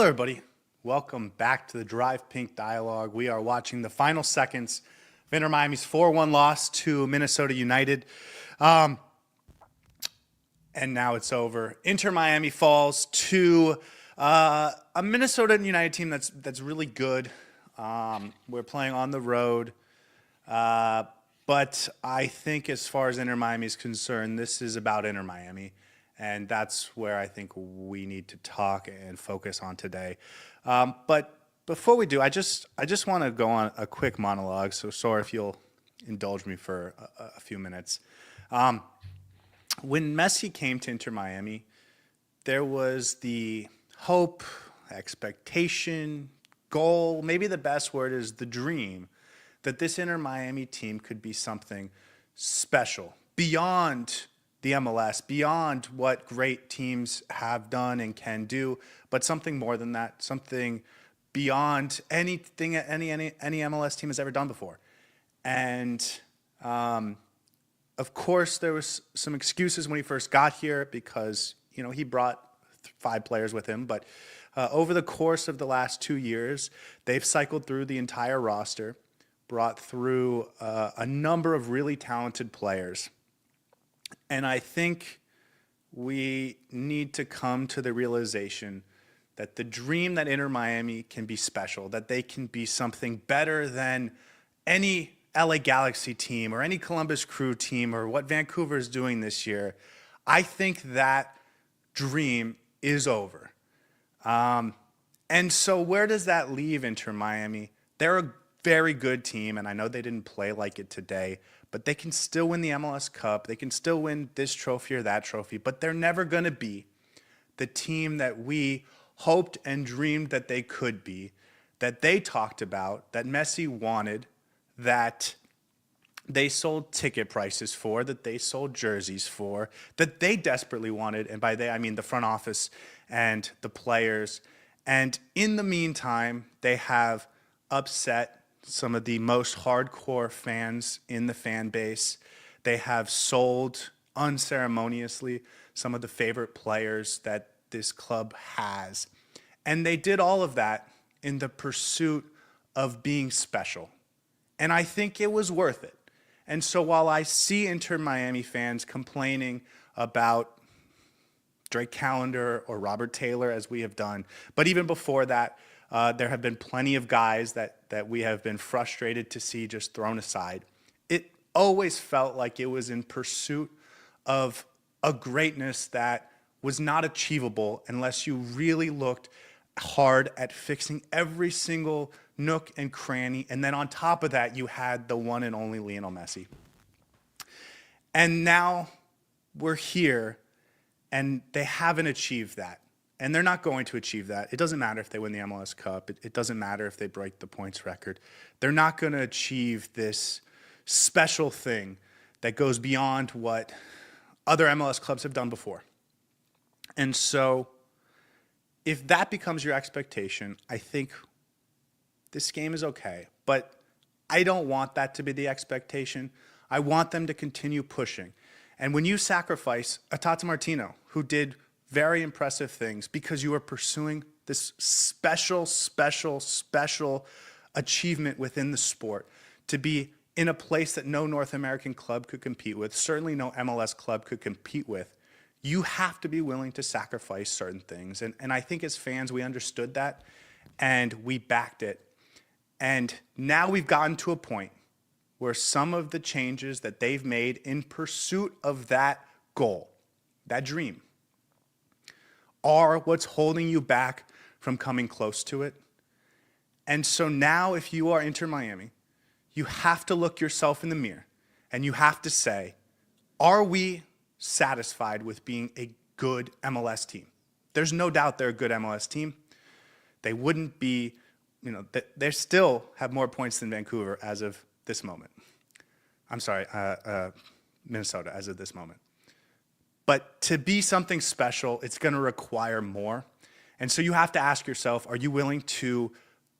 Hello, everybody. Welcome back to the Drive Pink Dialogue. We are watching the final seconds of Inter Miami's 4-1 loss to Minnesota United. And now it's over. Inter Miami falls to a Minnesota United team that's really good. We're playing on the road. But I think as far as Inter Miami is concerned, this is about Inter Miami. And that's where I think we need to talk and focus on today. But before we do, I just want to go on a quick monologue. So sorry if you'll indulge me for a few minutes. When Messi came to Inter Miami, there was the hope, expectation, goal, maybe the best word is the dream, that this Inter Miami team could be something special, beyond the MLS, beyond what great teams have done and can do, but something more than that, something beyond anything any MLS team has ever done before. And of course, there was some excuses when he first got here because he brought 5 players with him. But over the course of the last 2 years, they've cycled through the entire roster, brought through a number of really talented players. And I think we need to come to the realization that the dream that Inter Miami can be special, that they can be something better than any LA Galaxy team or any Columbus Crew team or what Vancouver is doing this year, I think that dream is over. And so where does that leave Inter Miami? They're a very good team, and I know they didn't play like it today, but they can still win the MLS Cup. They can still win this trophy or that trophy, but they're never going to be the team that we hoped and dreamed that they could be, that they talked about, that Messi wanted, that they sold ticket prices for, that they sold jerseys for, that they desperately wanted. And by they, I mean the front office and the players. And in the meantime, they have upset some of the most hardcore fans in the fan base. They have sold unceremoniously some of the favorite players that this club has. And they did all of that in the pursuit of being special. And I think it was worth it. And so while I see Inter Miami fans complaining about Drake Callender or Robert Taylor, as we have done, but even before that, there have been plenty of guys that we have been frustrated to see just thrown aside. It always felt like it was in pursuit of a greatness that was not achievable unless you really looked hard at fixing every single nook and cranny. And then on top of that, you had the one and only Lionel Messi. And now we're here, and they haven't achieved that. And they're not going to achieve that. It doesn't matter if they win the MLS Cup. It doesn't matter if they break the points record. They're not going to achieve this special thing that goes beyond what other MLS clubs have done before. And so if that becomes your expectation, I think this game is okay. But I don't want that to be the expectation. I want them to continue pushing. And when you sacrifice a Tata Martino, who did very impressive things because you are pursuing this special achievement within the sport, to be in a place that no North American club could compete with, certainly no MLS club could compete with, you have to be willing to sacrifice certain things. And I think as fans, we understood that and we backed it. And now we've gotten to a point where some of the changes that they've made in pursuit of that goal, that dream, are what's holding you back from coming close to it. And so now if you are Inter Miami, you have to look yourself in the mirror and you have to say, are we satisfied with being a good MLS team? There's no doubt they're a good MLS team. They wouldn't be, they still have more points than Vancouver as of this moment. I'm sorry, Minnesota as of this moment. But to be something special, it's going to require more. And so you have to ask yourself, are you willing to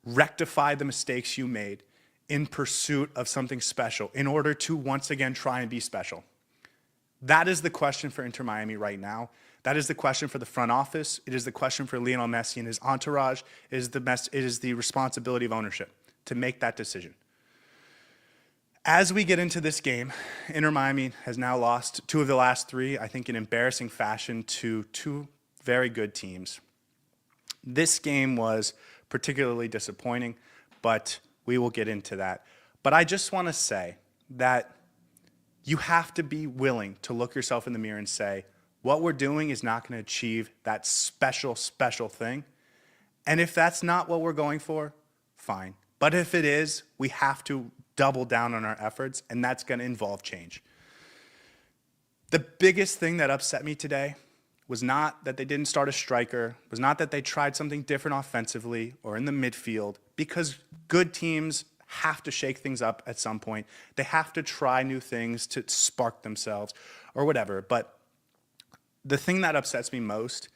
rectify the mistakes you made in pursuit of something special in order to once again try and be special? That is the question for Inter Miami right now. That is the question for the front office. It is the question for Lionel Messi and his entourage. It is the responsibility of ownership to make that decision. As we get into this game, Inter Miami has now lost two of the last three, I think in embarrassing fashion, to two very good teams. This game was particularly disappointing, but we will get into that. But I just want to say that you have to be willing to look yourself in the mirror and say, what we're doing is not going to achieve that special, special thing. And if that's not what we're going for, fine. But if it is, we have to double down on our efforts, and that's going to involve change. The biggest thing that upset me today was not that they didn't start a striker, was not that they tried something different offensively or in the midfield, because good teams have to shake things up at some point. They have to try new things to spark themselves or whatever. But the thing that upsets me most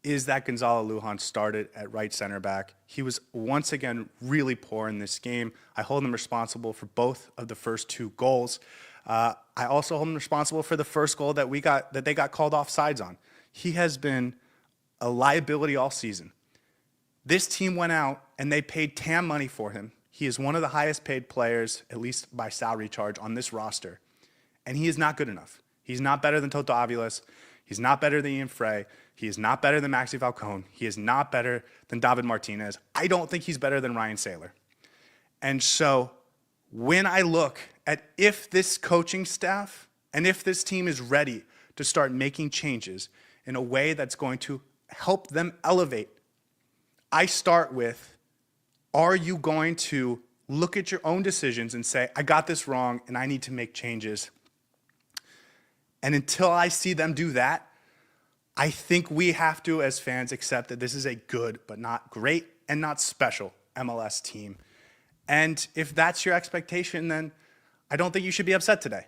is that Gonzalo Lujan started at right center back. He was once again really poor in this game. I hold him responsible for both of the first two goals. I also hold him responsible for the first goal that they got called offsides on. He has been a liability all season. This team went out and they paid TAM money for him. He is one of the highest paid players, at least by salary charge, on this roster. And he is not good enough. He's not better than Toto Aviles. He's not better than Ian Frey. He is not better than Maxi Falcone. He is not better than David Martinez. I don't think he's better than Ryan Saylor. And so when I look at if this coaching staff and if this team is ready to start making changes in a way that's going to help them elevate, I start with, are you going to look at your own decisions and say, I got this wrong and I need to make changes? And until I see them do that, I think we have to, as fans, accept that this is a good but not great and not special MLS team. And if that's your expectation, then I don't think you should be upset today.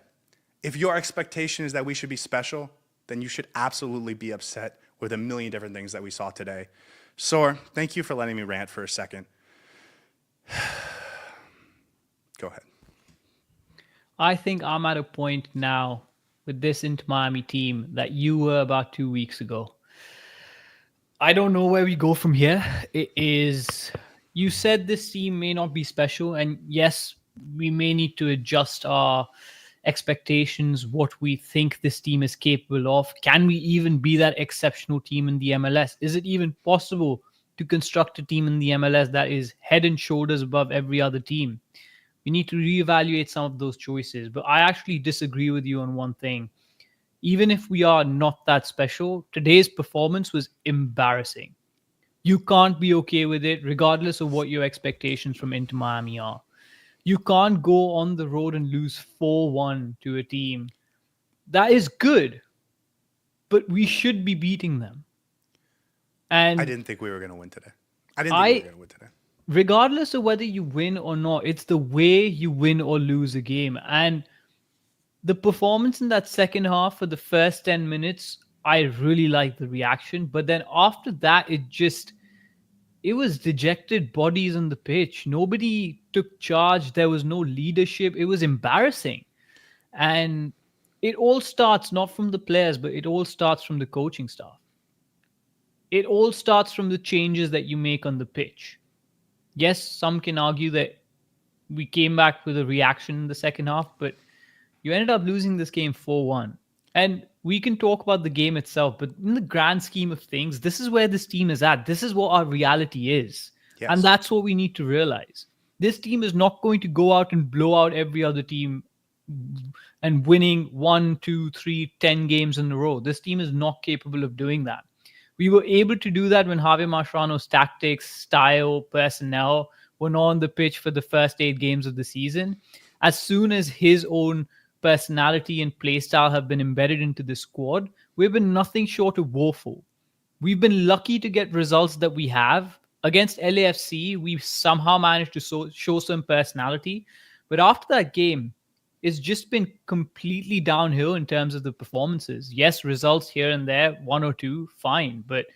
If your expectation is that we should be special, then you should absolutely be upset with a million different things that we saw today. Saur, thank you for letting me rant for a second. Go ahead. I think I'm at a point now with this Inter Miami team that you were about 2 weeks ago. I don't know where we go from here. It is, you said this team may not be special, and yes, we may need to adjust our expectations, what we think this team is capable of. Can we even be that exceptional team in the MLS? Is it even possible to construct a team in the MLS that is head and shoulders above every other team? We need to reevaluate some of those choices. But I actually disagree with you on one thing. Even if we are not that special, today's performance was embarrassing. You can't be okay with it, regardless of what your expectations from Inter Miami are. You can't go on the road and lose 4-1 to a team that is good, but we should be beating them. And I didn't think we were going to win today. I didn't think we were going to win today. Regardless of whether you win or not, it's the way you win or lose a game. And the performance in that second half for the first 10 minutes, I really liked the reaction. But then after that, it was dejected bodies on the pitch. Nobody took charge. There was no leadership. It was embarrassing. And it all starts not from the players, but it all starts from the coaching staff. It all starts from the changes that you make on the pitch. Yes, some can argue that we came back with a reaction in the second half, but you ended up losing this game 4-1. And we can talk about the game itself, but in the grand scheme of things, this is where this team is at. This is what our reality is. Yes. And that's what we need to realize. This team is not going to go out and blow out every other team and winning 1, 2, 3, 10 games in a row. This team is not capable of doing that. We were able to do that when Javier Mascherano's tactics, style, personnel were not on the pitch for the first 8 games of the season. As soon as his own personality and play style have been embedded into the squad, we've been nothing short of woeful. We've been lucky to get results that we have. Against LAFC, we somehow managed to show some personality. But after that game, it's just been completely downhill in terms of the performances. Yes, results here and there, 1 or 2, fine. But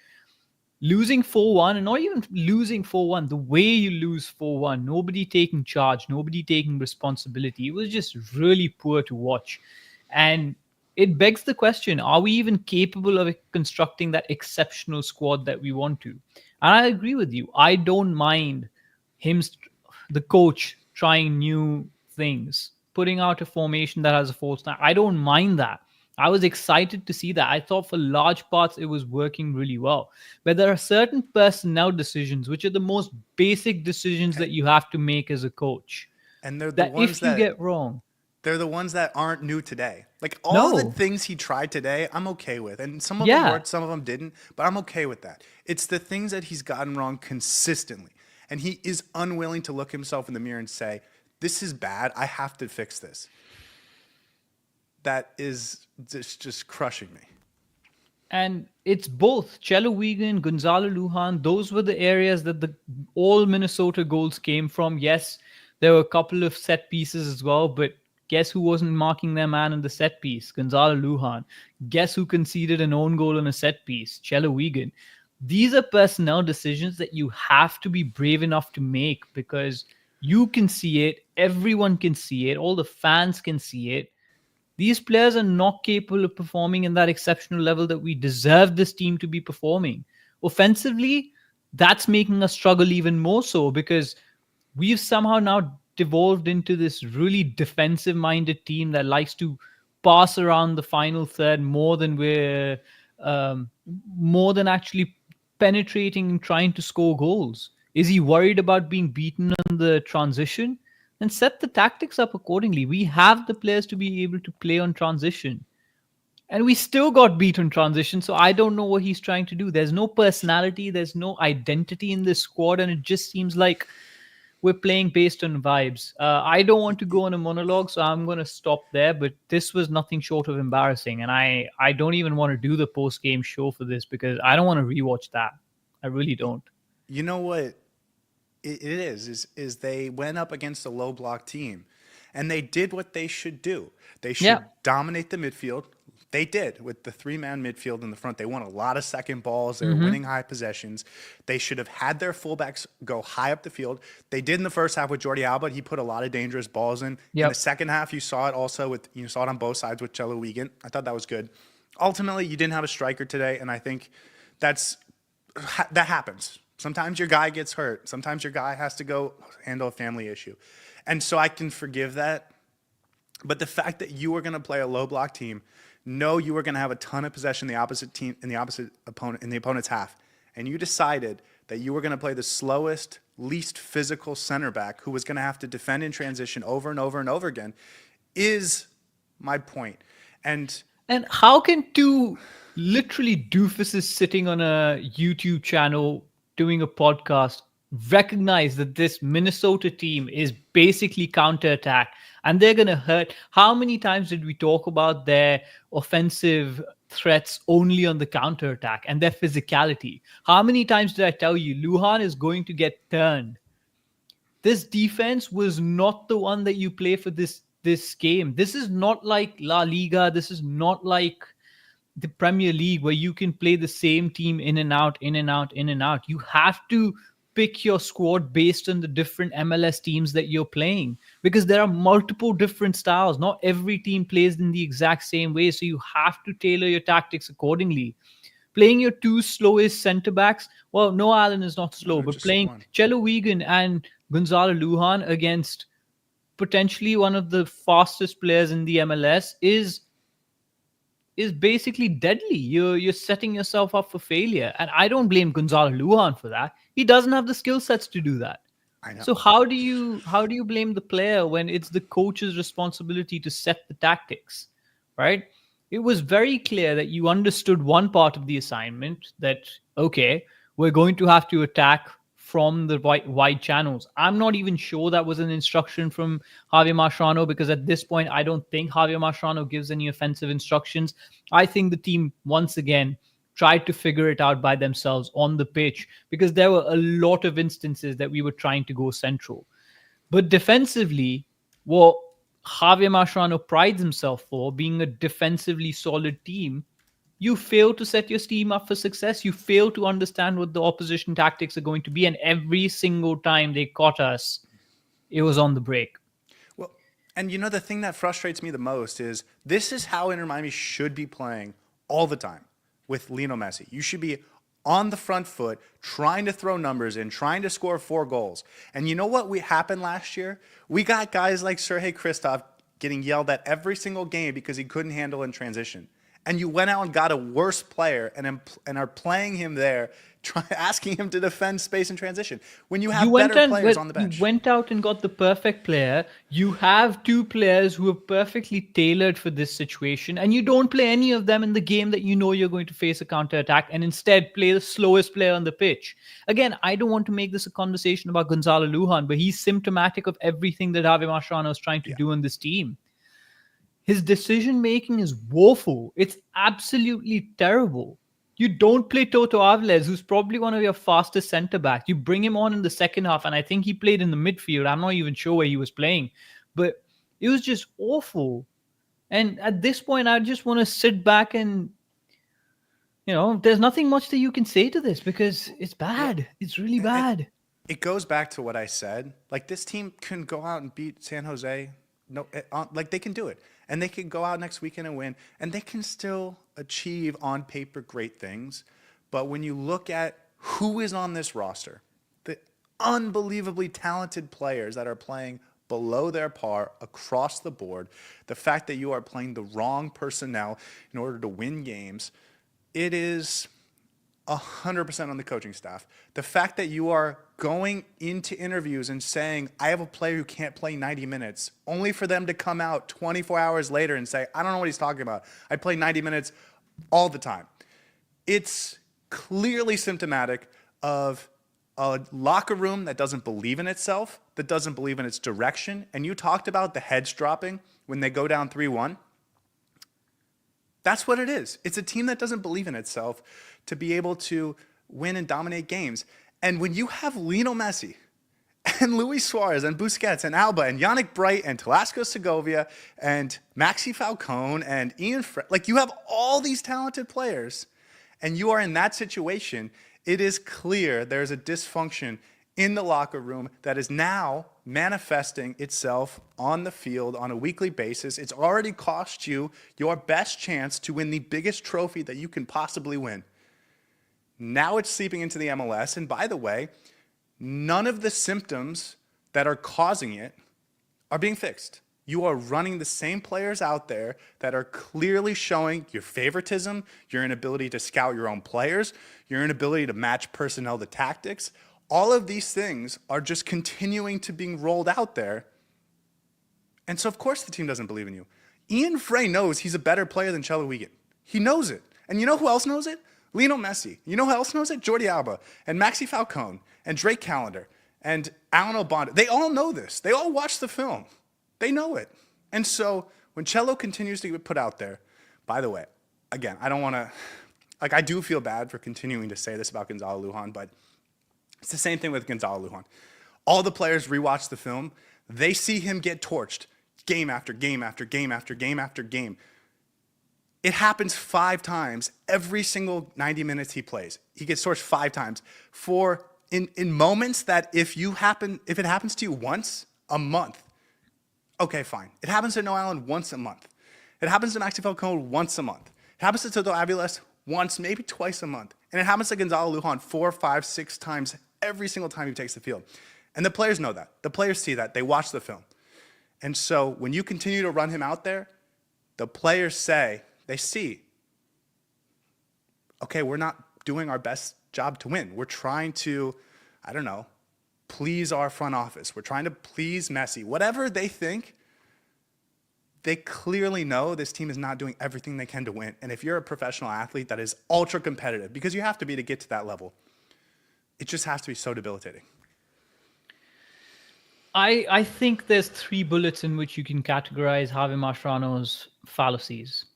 losing 4-1, and not even losing 4-1, the way you lose 4-1, nobody taking charge, nobody taking responsibility. It was just really poor to watch. And it begs the question, are we even capable of constructing that exceptional squad that we want to? And I agree with you. I don't mind him, the coach, trying new things, putting out a formation that has a false nine. I don't mind that. I was excited to see that. I thought for large parts it was working really well. But there are certain personnel decisions, which are the most basic decisions that you have to make as a coach, And they're the that ones if you that get wrong, aren't new today. Like all of the no, things he tried today, I'm okay with. And some of them yeah. worked, some of them didn't, but I'm okay with that. It's the things that he's gotten wrong consistently. And he is unwilling to look himself in the mirror and say, "This is bad. I have to fix this." That is just crushing me. And it's both Chelo Wigan, Gonzalo Lujan. Those were the areas that the all Minnesota goals came from. Yes, there were a couple of set pieces as well, but guess who wasn't marking their man in the set piece? Gonzalo Lujan. Guess who conceded an own goal in a set piece? Chelo Wigan. These are personnel decisions that you have to be brave enough to make because you can see it, everyone can see it, all the fans can see it. These players are not capable of performing in that exceptional level that we deserve this team to be performing. Offensively, that's making us struggle even more so because we've somehow now devolved into this really defensive minded team that likes to pass around the final third um, more than actually penetrating and trying to score goals. Is he worried about being beaten on the transition? And set the tactics up accordingly. We have the players to be able to play on transition. And we still got beat on transition. So I don't know what he's trying to do. There's no personality, there's no identity in this squad. And it just seems like we're playing based on vibes. I don't want to go on a monologue, so I'm going to stop there. But this was nothing short of embarrassing. And I don't even want to do the post game show for this because I don't want to rewatch that. I really don't. You know what it is they went up against a low block team and they did what they should do. They Yeah. should dominate the midfield. They did with the three-man midfield in the front. They won a lot of second balls. They were Mm-hmm. winning high possessions. They should have had their fullbacks go high up the field. They did in the first half with Jordi Alba. He put a lot of dangerous balls in. In the Yep. second half, you saw it also you saw it on both sides with Chelo Wigan. I thought that was good. Ultimately, you didn't have a striker today, and I think that's that happens. Sometimes your guy gets hurt. Sometimes your guy has to go handle a family issue. And so I can forgive that. But the fact that you were going to play a low block team, know you were going to have a ton of possession in the opposite team in the opposite opponent in the opponent's half, and you decided that you were going to play the slowest, least physical center back who was going to have to defend in transition over and over and over again, is my point. And And how can two literally doofuses sitting on a YouTube channel doing a podcast recognize that this Minnesota team is basically counterattack and they're going to hurt? How many times did we talk about their offensive threats only on the counterattack and their physicality? How many times did I tell you Luhan is going to get turned? This defense was not the one that you play for this game. This is not like La Liga. This is not like the Premier League where you can play the same team in and out, in and out, in and out. You have to pick your squad based on the different MLS teams that you're playing because there are multiple different styles. Not every team plays in the exact same way, so you have to tailor your tactics accordingly. Playing your two slowest center backs, well, Noah Allen is not slow, but just playing one. Chelo Wigan and Gonzalo Lujan against potentially one of the fastest players in the MLS is basically deadly. You're setting yourself up for failure. And I don't blame Gonzalo Lujan for that. He doesn't have the skill sets to do that. I know. So how do you blame the player when it's the coach's responsibility to set the tactics, right? It was very clear that you understood one part of the assignment that okay, we're going to have to attack from the wide channels. I'm not even sure that was an instruction from Javier Mascherano because at this point I don't think Javier Mascherano gives any offensive instructions. I think the team once again tried to figure it out by themselves on the pitch because there were a lot of instances that we were trying to go central. But defensively, what Javier Mascherano prides himself for being a defensively solid team, you fail to set your team up for success. You fail to understand what the opposition tactics are going to be. And every single time they caught us, it was on the break. Well, And you know, the thing that frustrates me the most is this is how Inter Miami should be playing all the time with Lionel Messi. You should be on the front foot, trying to throw numbers in, trying to score 4 goals. And you know what happened last year? We got guys like Sergei Kristoff getting yelled at every single game because he couldn't handle in transition. And you went out and got a worse player and are playing him there, asking him to defend space and transition when you have better players on the bench. You went out and got the perfect player. You have two players who are perfectly tailored for this situation, and you don't play any of them in the game that you know you're going to face a counter attack, and instead play the slowest player on the pitch. Again, I don't want to make this a conversation about Gonzalo Lujan, but he's symptomatic of everything that Javi Mascherano is trying to do in this team. His decision making is woeful. It's absolutely terrible. You don't play Toto Aviles, who's probably one of your fastest centre backs. You bring him on in the second half, and I think he played in the midfield. I'm not even sure where he was playing, but it was just awful. And at this point, I just want to sit back and, there's nothing much that you can say to this because it's bad. It's really bad. It goes back to what I said. Like, this team can go out and beat San Jose. No, like, they can do it. And they can go out next weekend and win. And they can still achieve on paper great things. But when you look at who is on this roster, the unbelievably talented players that are playing below their par across the board, the fact that you are playing the wrong personnel in order to win games, it is 100% on the coaching staff. The fact that you are going into interviews and saying, I have a player who can't play 90 minutes, only for them to come out 24 hours later and say, I don't know what he's talking about. I play 90 minutes all the time. It's clearly symptomatic of a locker room that doesn't believe in itself, that doesn't believe in its direction. And you talked about the heads dropping when they go down 3-1. That's what it is. It's a team that doesn't believe in itself to be able to win and dominate games. And when you have Lionel Messi and Luis Suarez and Busquets and Alba and Yannick Bright and Telasco Segovia and Maxi Falcone and Ian Fred, like, you have all these talented players and you are in that situation, it is clear there's a dysfunction in the locker room that is now manifesting itself on the field on a weekly basis. It's already cost you your best chance to win the biggest trophy that you can possibly win. Now it's seeping into the MLS. And by the way, none of the symptoms that are causing it are being fixed. You are running the same players out there that are clearly showing your favoritism, your inability to scout your own players, your inability to match personnel to tactics. All of these things are just continuing to being rolled out there. And so, of course, the team doesn't believe in you. Ian Frey knows he's a better player than Chelo Wigan. He knows it. And you know who else knows it? Lionel Messi. You know who else knows it? Jordi Alba and Maxi Falcone and Drake Callender and Alan Obanda. They all know this. They all watch the film. They know it. And so when Chelo continues to get put out there, by the way, again, I don't want to, I do feel bad for continuing to say this about Gonzalo Lujan, but it's the same thing with Gonzalo Lujan. All the players rewatch the film. They see him get torched game after game after game after game after game. It happens 5 times every single 90 minutes he plays. He gets torched 5 times for in moments that if it happens to you once a month, okay, fine. It happens to Noah Allen once a month. It happens to Maxi Falcone once a month. It happens to Toto Aviles once, maybe twice a month. And it happens to Gonzalo Lujan 4, 5, 6 times every single time he takes the field. And the players know that. The players see that. They watch the film. And so when you continue to run him out there, the players they see, okay, we're not doing our best job to win. We're trying to, please our front office. We're trying to please Messi. Whatever they think, they clearly know this team is not doing everything they can to win. And if you're a professional athlete that is ultra competitive, because you have to be to get to that level, it just has to be so debilitating. I think there's 3 bullets in which you can categorize Javi Mascherano's fallacies.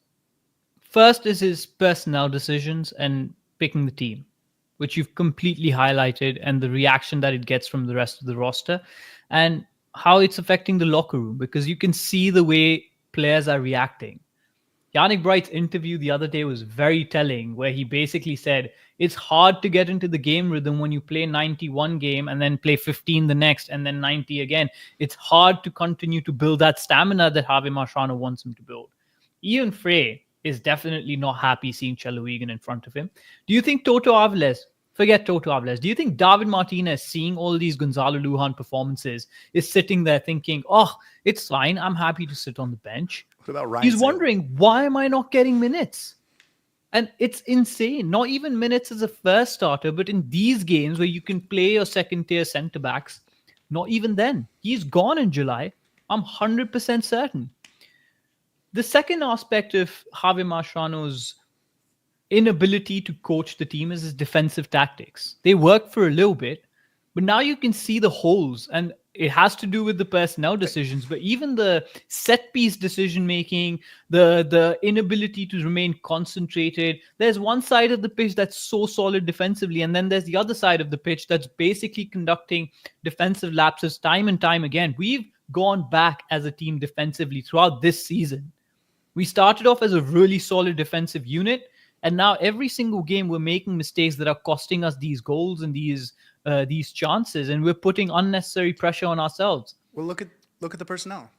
First is his personnel decisions and picking the team, which you've completely highlighted, and the reaction that it gets from the rest of the roster, and how it's affecting the locker room, because you can see the way players are reacting. Yannick Bright's interview the other day was very telling, where he basically said it's hard to get into the game rhythm when you play 91 game and then play 15 the next and then 90 again. It's hard to continue to build that stamina that Javi Marciano wants him to build. Ian Frey is definitely not happy seeing Chelo in front of him. Do you think Toto Alvarez, forget Toto Alvarez, do you think David Martinez, seeing all these Gonzalo Lujan performances, is sitting there thinking, oh, it's fine, I'm happy to sit on the bench? What about Ryan He's Saylor? wondering, why am I not getting minutes? And it's insane. Not even minutes as a first starter, but in these games where you can play your second tier centre backs, not even then. He's gone in July. I'm 100% certain. The second aspect of Javi Marciano's inability to coach the team is his defensive tactics. They work for a little bit, but now you can see the holes, and it has to do with the personnel decisions, but even the set piece decision making, the inability to remain concentrated. There's one side of the pitch that's so solid defensively, and then there's the other side of the pitch that's basically conducting defensive lapses time and time again. We've gone back as a team defensively throughout this season. We started off as a really solid defensive unit, and now every single game we're making mistakes that are costing us these goals and these chances, and we're putting unnecessary pressure on ourselves. Well, look at the personnel.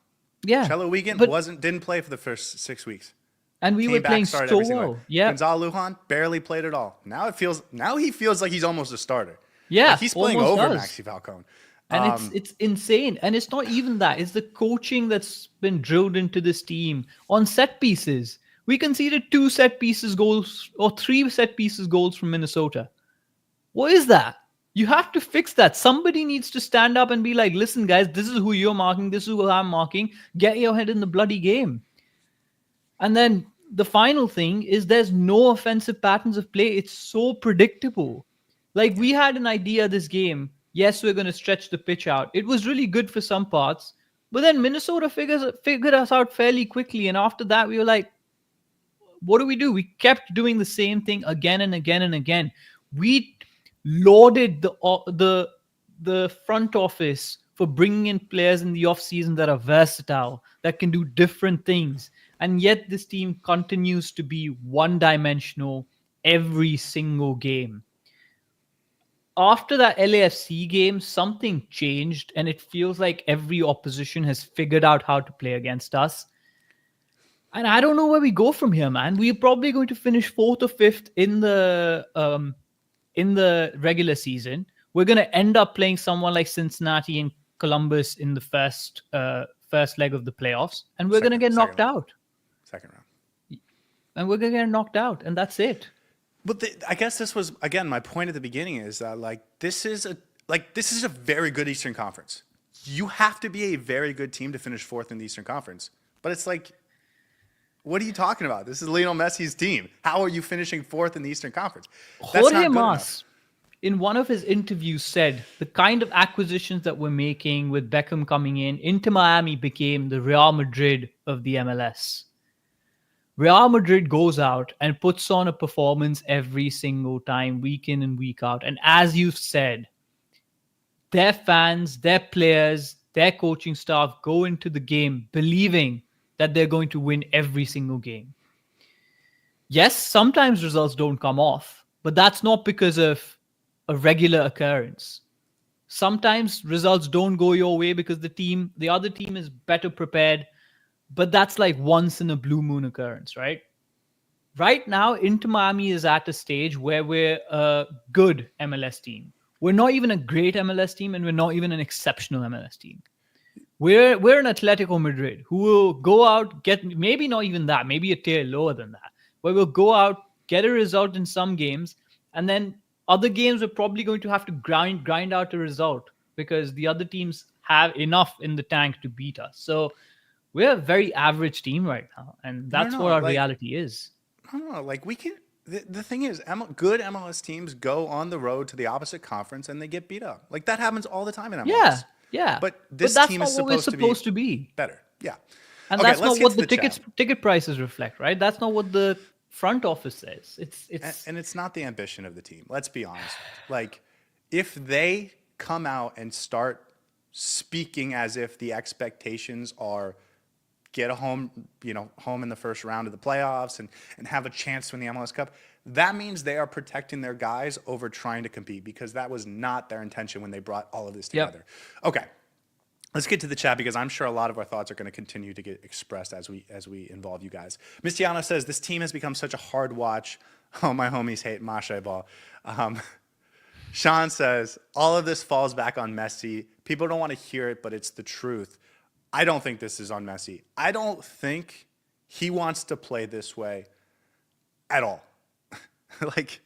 Yeah, Chelo Wiegand didn't play for the first 6 weeks. and we Came were back, playing started so every single well. way. Yeah, Gonzalo Lujan barely played at all. Now he feels like he's almost a starter. yeah, Like he's playing almost over does. Maxi Falcone. And it's insane. And it's not even that. It's the coaching that's been drilled into this team on set pieces. We conceded 2 set pieces goals or 3 set pieces goals from Minnesota. What is that? You have to fix that. Somebody needs to stand up and be like, listen, guys, this is who you're marking. This is who I'm marking. Get your head in the bloody game. And then the final thing is there's no offensive patterns of play. It's so predictable. Like we had an idea this game. Yes, we're going to stretch the pitch out. It was really good for some parts. But then Minnesota figured us out fairly quickly. And after that, we were like, what do? We kept doing the same thing again and again and again. We lauded the front office for bringing in players in the offseason that are versatile, that can do different things. And yet this team continues to be one-dimensional every single game. After that LAFC game, something changed, and it feels like every opposition has figured out how to play against us. And I don't know where we go from here, man. We're probably going to finish 4th or 5th in the regular season. We're going to end up playing someone like Cincinnati and Columbus in the first leg of the playoffs, and we're going to get knocked out. Second round. And we're going to get knocked out, and that's it. But I guess this was, again, my point at the beginning is that this is a very good Eastern Conference. You have to be a very good team to finish 4th in the Eastern Conference. But it's like, what are you talking about? This is Lionel Messi's team. How are you finishing 4th in the Eastern Conference? That's Jorge not good Mas, enough. in one of his interviews, said the kind of acquisitions that we're making with Beckham coming in, Inter Miami became the Real Madrid of the MLS. Real Madrid goes out and puts on a performance every single time, week in and week out. And as you've said, their fans, their players, their coaching staff go into the game believing that they're going to win every single game. Yes, sometimes results don't come off, but that's not because of a regular occurrence. Sometimes results don't go your way because the other team is better prepared, but that's like once in a blue moon occurrence, right? Right now, Inter Miami is at a stage where we're a good MLS team. We're not even a great MLS team, and we're not even an exceptional MLS team. We're an Atletico Madrid who will go out, get maybe not even that, maybe a tier lower than that, where we'll go out, get a result in some games, and then other games we're probably going to have to grind out a result because the other teams have enough in the tank to beat us. So we're a very average team right now, and that's what our reality is. I don't know. We can. The thing is, good MLS teams go on the road to the opposite conference and they get beat up. That happens all the time in MLS. Yeah. But this that's team not is what we're supposed to be. Better. Yeah. And Okay, that's not what the chat. ticket prices reflect, right? That's not what the front office says. And it's not the ambition of the team. Let's be honest. If they come out and start speaking as if the expectations are get a home in the first round of the playoffs and have a chance to win the MLS Cup. That means they are protecting their guys over trying to compete, because that was not their intention when they brought all of this Yep. together. Okay. Let's get to the chat, because I'm sure a lot of our thoughts are going to continue to get expressed as we involve you guys. Mistiano says, this team has become such a hard watch. Oh, my homies hate Mashay ball. Sean says, all of this falls back on Messi. People don't want to hear it, but it's the truth. I don't think this is on Messi. I don't think he wants to play this way at all. Like,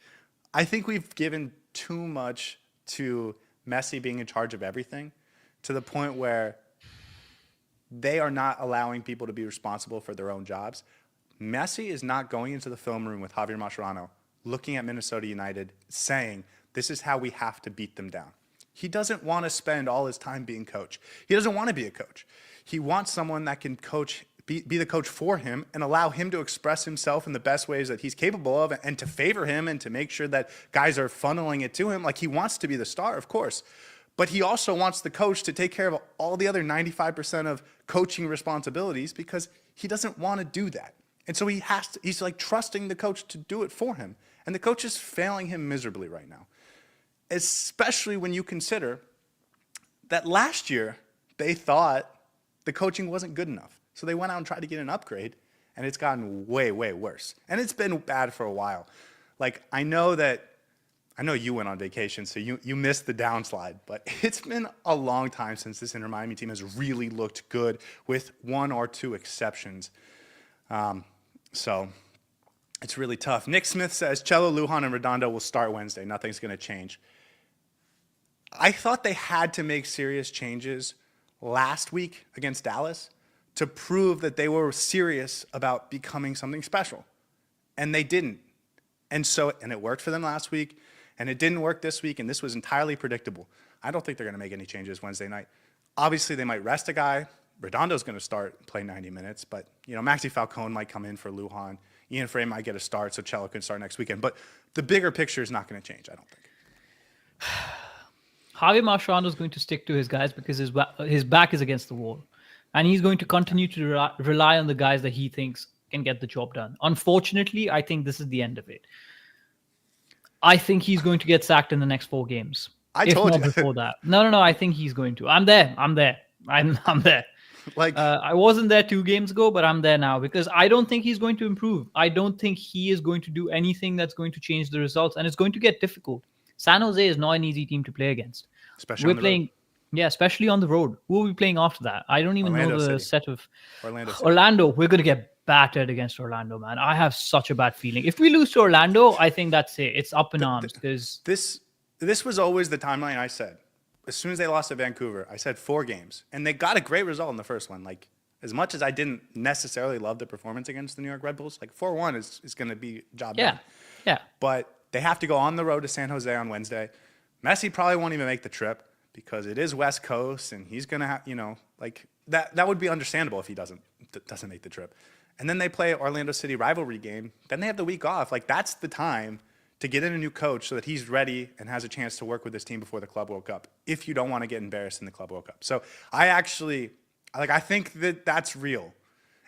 I think we've given too much to Messi being in charge of everything, to the point where they are not allowing people to be responsible for their own jobs. Messi is not going into the film room with Javier Mascherano, looking at Minnesota United, saying, this is how we have to beat them down. He doesn't want to spend all his time being coach. He doesn't want to be a coach. He wants someone that can coach, be the coach for him, and allow him to express himself in the best ways that he's capable of, and to favor him and to make sure that guys are funneling it to him. Like, he wants to be the star, of course. But he also wants the coach to take care of all the other 95% of coaching responsibilities, because he doesn't want to do that. And so he's like trusting the coach to do it for him. And the coach is failing him miserably right now, especially when you consider that last year they thought the coaching wasn't good enough. So they went out and tried to get an upgrade, and it's gotten way, way worse. And it's been bad for a while. Like, I know you went on vacation, so you missed the downslide, but it's been a long time since this Inter Miami team has really looked good, with one or two exceptions. So it's really tough. Nick Smith says, Cello, Lujan, and Redondo will start Wednesday. Nothing's going to change. I thought they had to make serious changes last week against Dallas to prove that they were serious about becoming something special. And they didn't. And it worked for them last week, and it didn't work this week, and this was entirely predictable. I don't think they're going to make any changes Wednesday night. Obviously, they might rest a guy. Redondo's going to start and play 90 minutes, but Maxi Falcone might come in for Lujan. Ian Frey might get a start, so Cello can start next weekend. But the bigger picture is not going to change, I don't think. Javier Mascherano is going to stick to his guys because his back is against the wall. And he's going to continue to rely on the guys that he thinks can get the job done. Unfortunately, I think this is the end of it. I think he's going to get sacked in the next 4 games. If not before that. No. I think he's going to. I'm there. I'm there. Like, I wasn't there 2 games ago, but I'm there now, because I don't think he's going to improve. I don't think he is going to do anything that's going to change the results, and it's going to get difficult. San Jose is not an easy team to play against. Especially on the road. Yeah, especially on the road. Who are we playing after that? I don't even know the set of Orlando. We're going to get battered against Orlando, man. I have such a bad feeling. If we lose to Orlando, I think that's it. It's up in arms, because this was always the timeline I said. As soon as they lost to Vancouver, I said 4 games, and they got a great result in the first one. Like, as much as I didn't necessarily love the performance against the New York Red Bulls, like 4-1 is going to be job done. Yeah. But they have to go on the road to San Jose on Wednesday. Messi probably won't even make the trip, because it is West Coast, and he's going to have, like that would be understandable if he doesn't make the trip. And then they play Orlando City rivalry game. Then they have the week off. Like, that's the time to get in a new coach so that he's ready and has a chance to work with this team before the Club World Cup, if you don't want to get embarrassed in the Club World Cup. So I think that's real.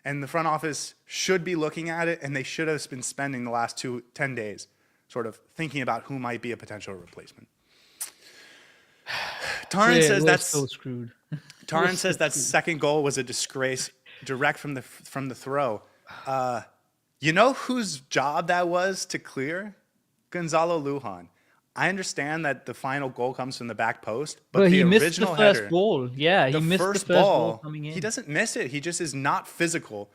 And the front office should be looking at it, and they should have been spending the last 10 days sort of thinking about who might be a potential replacement. Taran says that's so screwed. Taran says that second goal was a disgrace, direct from the throw. You know whose job that was to clear? Gonzalo Lujan. I understand that the final goal comes from the back post, but he the missed original the first header, ball. Yeah, he missed the first ball coming in. He doesn't miss it. He just is not physical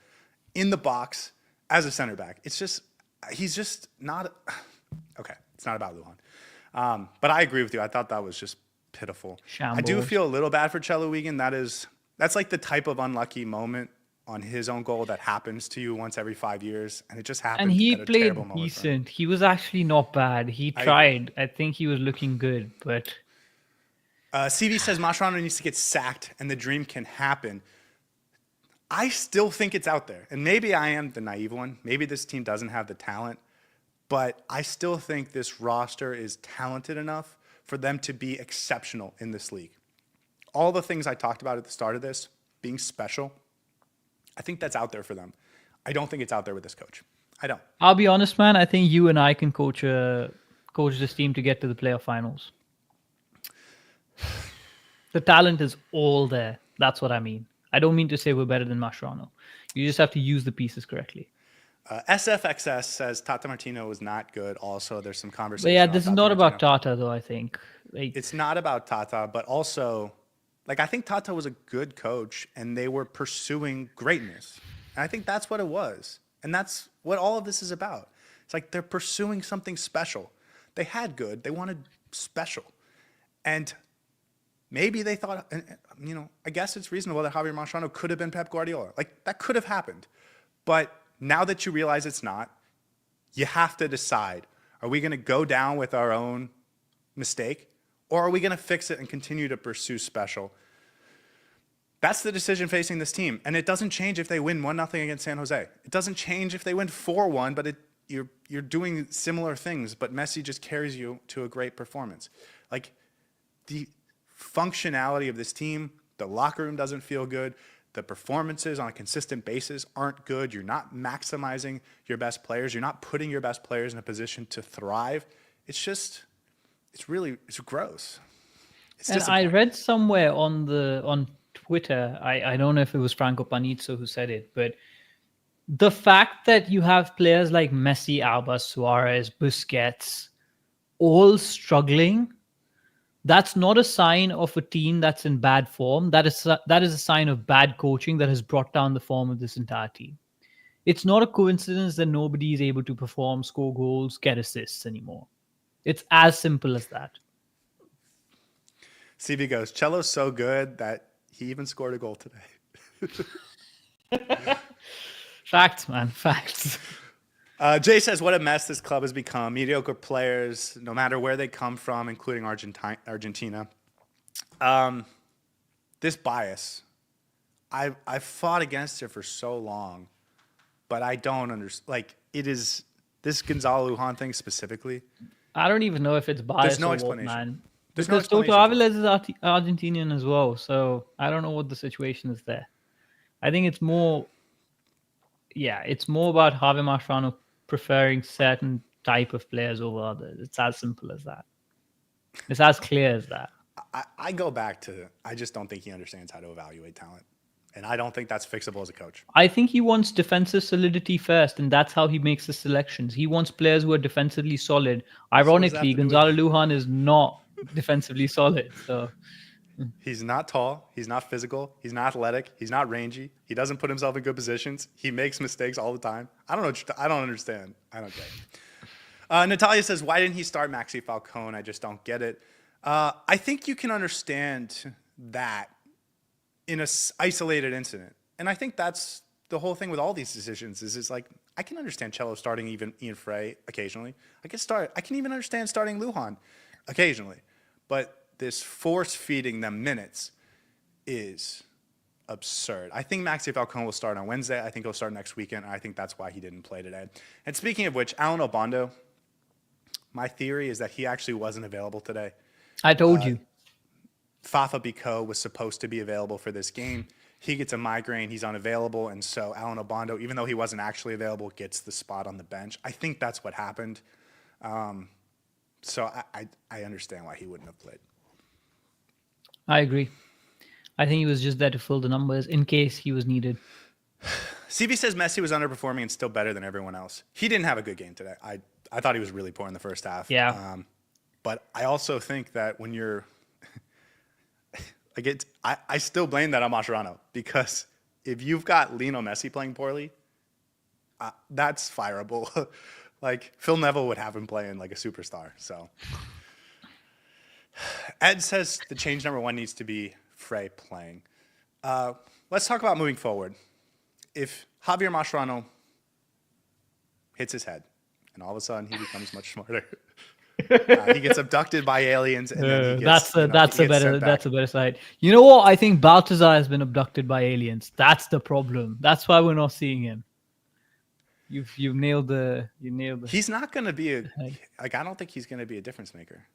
in the box as a center back. He's just not. Okay, it's not about Lujan. But I agree with you. I thought that was just pitiful. Shambles. I do feel a little bad for Cello Wiegand. That's like the type of unlucky moment on his own goal that happens to you once every 5 years, and it just happened. And he at a played terrible moment decent. He was actually not bad. He tried. I think he was looking good, but CV says Mascherano needs to get sacked, and the dream can happen. I still think it's out there, and maybe I am the naive one. Maybe this team doesn't have the talent, but I still think this roster is talented enough for them to be exceptional in this league. All the things I talked about at the start of this, being special, I think that's out there for them. I don't think it's out there with this coach. I don't. I'll be honest, man. I think you and I can coach this team to get to the playoff finals. The talent is all there. That's what I mean. I don't mean to say we're better than Mascherano. You just have to use the pieces correctly. SFXS says Tata Martino was not good. Also, there's some But conversation. yeah, about this is Tata not Martino. about Tata, though, I think. It's not about Tata, but also, like, I think Tata was a good coach and they were pursuing greatness. And I think that's what it was. And that's what all of this is about. It's like they're pursuing something special. They had good, they wanted special. And maybe they thought, I guess it's reasonable that Javier Mascherano could have been Pep Guardiola. Like, that could have happened. But now that you realize it's not, you have to decide, are we going to go down with our own mistake, or are we going to fix it and continue to pursue special? That's the decision facing this team. And it doesn't change if they win 1-0 against San Jose. It doesn't change if they win 4-1, but you're doing similar things, but Messi just carries you to a great performance. Like, the functionality of this team, the locker room doesn't feel good. The performances on a consistent basis aren't good. You're not maximizing your best players. You're not putting your best players in a position to thrive. It's gross. And I read somewhere on Twitter, I don't know if it was Franco Panizzo who said it, but the fact that you have players like Messi, Alba, Suarez, Busquets, all struggling, that's not a sign of a team that's in bad form. That is a sign of bad coaching that has brought down the form of this entire team. It's not a coincidence that nobody is able to perform, score goals, get assists anymore. It's as simple as that. CV goes, Cello's so good that he even scored a goal today. Facts, man. Facts. Jay says, what a mess this club has become. Mediocre players, no matter where they come from, including Argentina. This bias, I've fought against it for so long, but I don't understand. Like, it is this Gonzalo Lujan thing specifically. I don't even know if it's biased no or explanation. what, man. There's no Because Toto explanation Aviles is Argentinian as well, so I don't know what the situation is there. I think it's more about Javier Mascherano preferring certain type of players over others. It's as simple as that. It's as clear as that. I go back to, I just don't think he understands how to evaluate talent. And I don't think that's fixable as a coach. I think he wants defensive solidity first, and that's how he makes the selections. He wants players who are defensively solid. Ironically, Gonzalo Lujan is not defensively solid. So he's not tall. He's not physical. He's not athletic. He's not rangy. He doesn't put himself in good positions. He makes mistakes all the time. I don't know. I don't understand. I don't get it. Natalia says, why didn't he start Maxi Falcone? I just don't get it. I think you can understand that in an isolated incident. And I think that's the whole thing with all these decisions is like, I can understand Cello starting even Ian Frey occasionally. I can even understand starting Lujan occasionally. But this force feeding them minutes is absurd. I think Maxi Falcone will start on Wednesday. I think he'll start next weekend. And I think that's why he didn't play today. And speaking of which, Alan Obando, my theory is that he actually wasn't available today. I told you. Fafa Biko was supposed to be available for this game. He gets a migraine. He's unavailable. And so Alan Obando, even though he wasn't actually available, gets the spot on the bench. I think that's what happened. So I understand why he wouldn't have played. I agree. I think he was just there to fill the numbers in case he was needed. CV says Messi was underperforming and still better than everyone else. He didn't have a good game today. I thought he was really poor in the first half. Yeah. But I also think that when you're I still blame that on Mascherano because if you've got Lionel Messi playing poorly, that's fireable. Like Phil Neville would have him playing like a superstar. So Ed says the change number 1 needs to be Frey playing. Let's talk about moving forward. If Javier Mascherano hits his head and all of a sudden he becomes much smarter. He gets abducted by aliens, and then he gets, that's a better side. You know what? I think Baltazar has been abducted by aliens. That's the problem. That's why we're not seeing him. You nailed the. He's not going to be I don't think he's going to be a difference maker.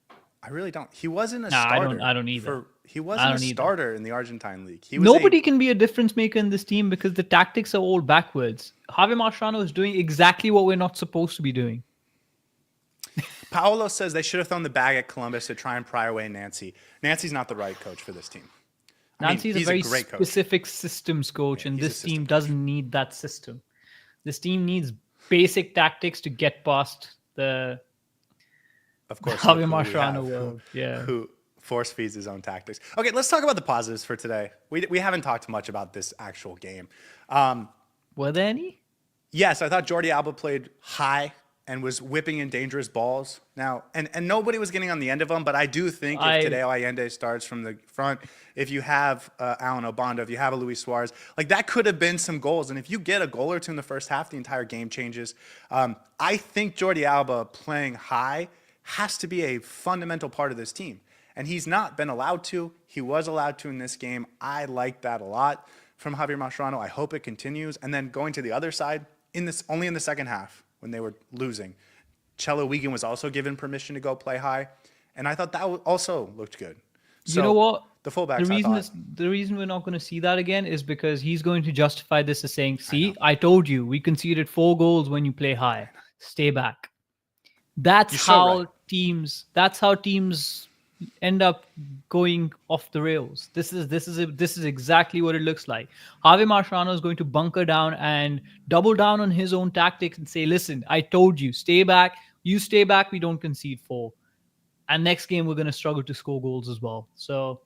I really don't. He wasn't a Nah, starter I don't either. he I wasn't a don't either. starter in the Argentine league. He was a Nobody can be a difference maker in this team because the tactics are all backwards. Javi Mascherano is doing exactly what we're not supposed to be doing. Paolo says they should have thrown the bag at Columbus to try and pry away Nancy. Nancy's not the right coach for this team. I mean, Nancy is a he's a very great coach. specific systems coach, Yeah, and he's a this system team coach. doesn't need that system. This team needs basic tactics to get past the Of course, look Javi who we Mascherano have, world. Yeah. who force feeds his own tactics. Okay, let's talk about the positives for today. We haven't talked much about this actual game. Were there any? Yes, I thought Jordi Alba played high and was whipping in dangerous balls. Now, and nobody was getting on the end of them, but I do think if I Tadeo Allende starts from the front, if you have Alan Obando, if you have a Luis Suarez, like that could have been some goals. And if you get a goal or two in the first half, the entire game changes. I think Jordi Alba playing high has to be a fundamental part of this team. And he's not been allowed to. He was allowed to in this game. I like that a lot from Javier Mascherano. I hope it continues. And then going to the other side, only in the second half when they were losing, Cello Wiegand was also given permission to go play high, and I thought that also looked good. So you know what? the fullbacks, I thought, The reason we're not going to see that again is because he's going to justify this as saying, "See, I told you, we conceded 4 goals when you play high. Stay back." That's you're so right. That's how teams end up going off the rails. This is exactly what it looks like. Javi Mascherano is going to bunker down and double down on his own tactics and say, "Listen, I told you, stay back. You stay back. We don't concede 4. And next game we're going to struggle to score goals as well." So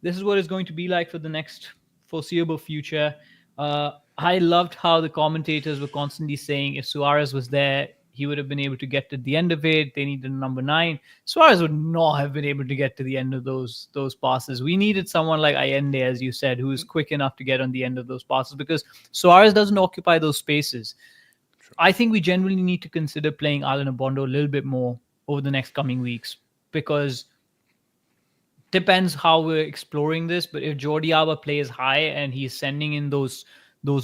this is what it's going to be like for the next foreseeable future. I loved how the commentators were constantly saying if Suarez was there, he would have been able to get to the end of it. They needed a number 9. Suarez would not have been able to get to the end of those passes. We needed someone like Allende, as you said, who is quick enough to get on the end of those passes because Suarez doesn't occupy those spaces. I think we generally need to consider playing Alan Abondo a little bit more over the next coming weeks because depends how we're exploring this. But if Jordi Alba plays high and he's sending in those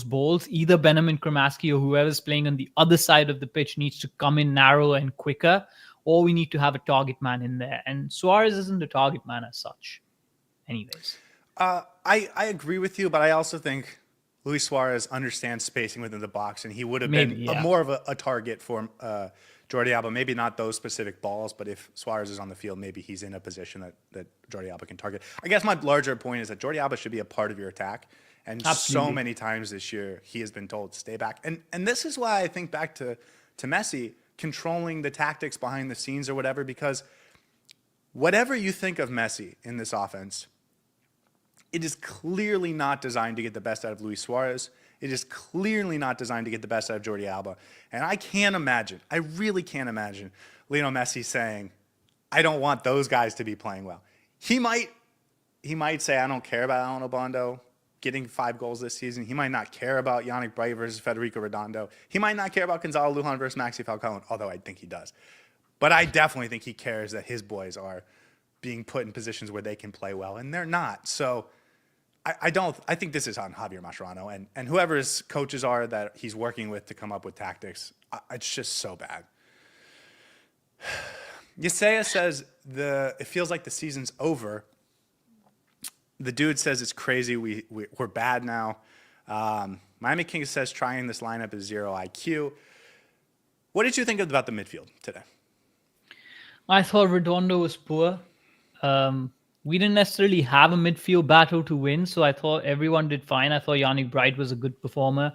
balls, either Benjamin Kramaski or whoever's playing on the other side of the pitch needs to come in narrow and quicker, or we need to have a target man in there. And Suarez isn't a target man as such. Anyways. I agree with you, but I also think Luis Suarez understands spacing within the box, and he would have been more of a target for Jordi Alba. Maybe not those specific balls, but if Suarez is on the field, maybe he's in a position that Jordi Alba can target. I guess my larger point is that Jordi Alba should be a part of your attack. And Absolutely. so many times this year, he has been told to stay back. And this is why I think back to Messi controlling the tactics behind the scenes or whatever, because whatever you think of Messi in this offense, it is clearly not designed to get the best out of Luis Suarez. It is clearly not designed to get the best out of Jordi Alba. And I really can't imagine Lionel Messi saying, I don't want those guys to be playing well. He might say, I don't care about Alan Obando getting 5 goals this season. He might not care about Yannick Bright versus Federico Redondo. He might not care about Gonzalo Lujan versus Maxi Falcone, although I think he does. But I definitely think he cares that his boys are being put in positions where they can play well, and they're not. So I think this is on Javier Mascherano and whoever his coaches are that he's working with to come up with tactics. It's just so bad. Yesaya says it feels like the season's over. The dude says it's crazy. We're bad now. Miami Kings says trying this lineup is 0 IQ. What did you think about the midfield today? I thought Redondo was poor. We didn't necessarily have a midfield battle to win, so I thought everyone did fine. I thought Yannick Bright was a good performer.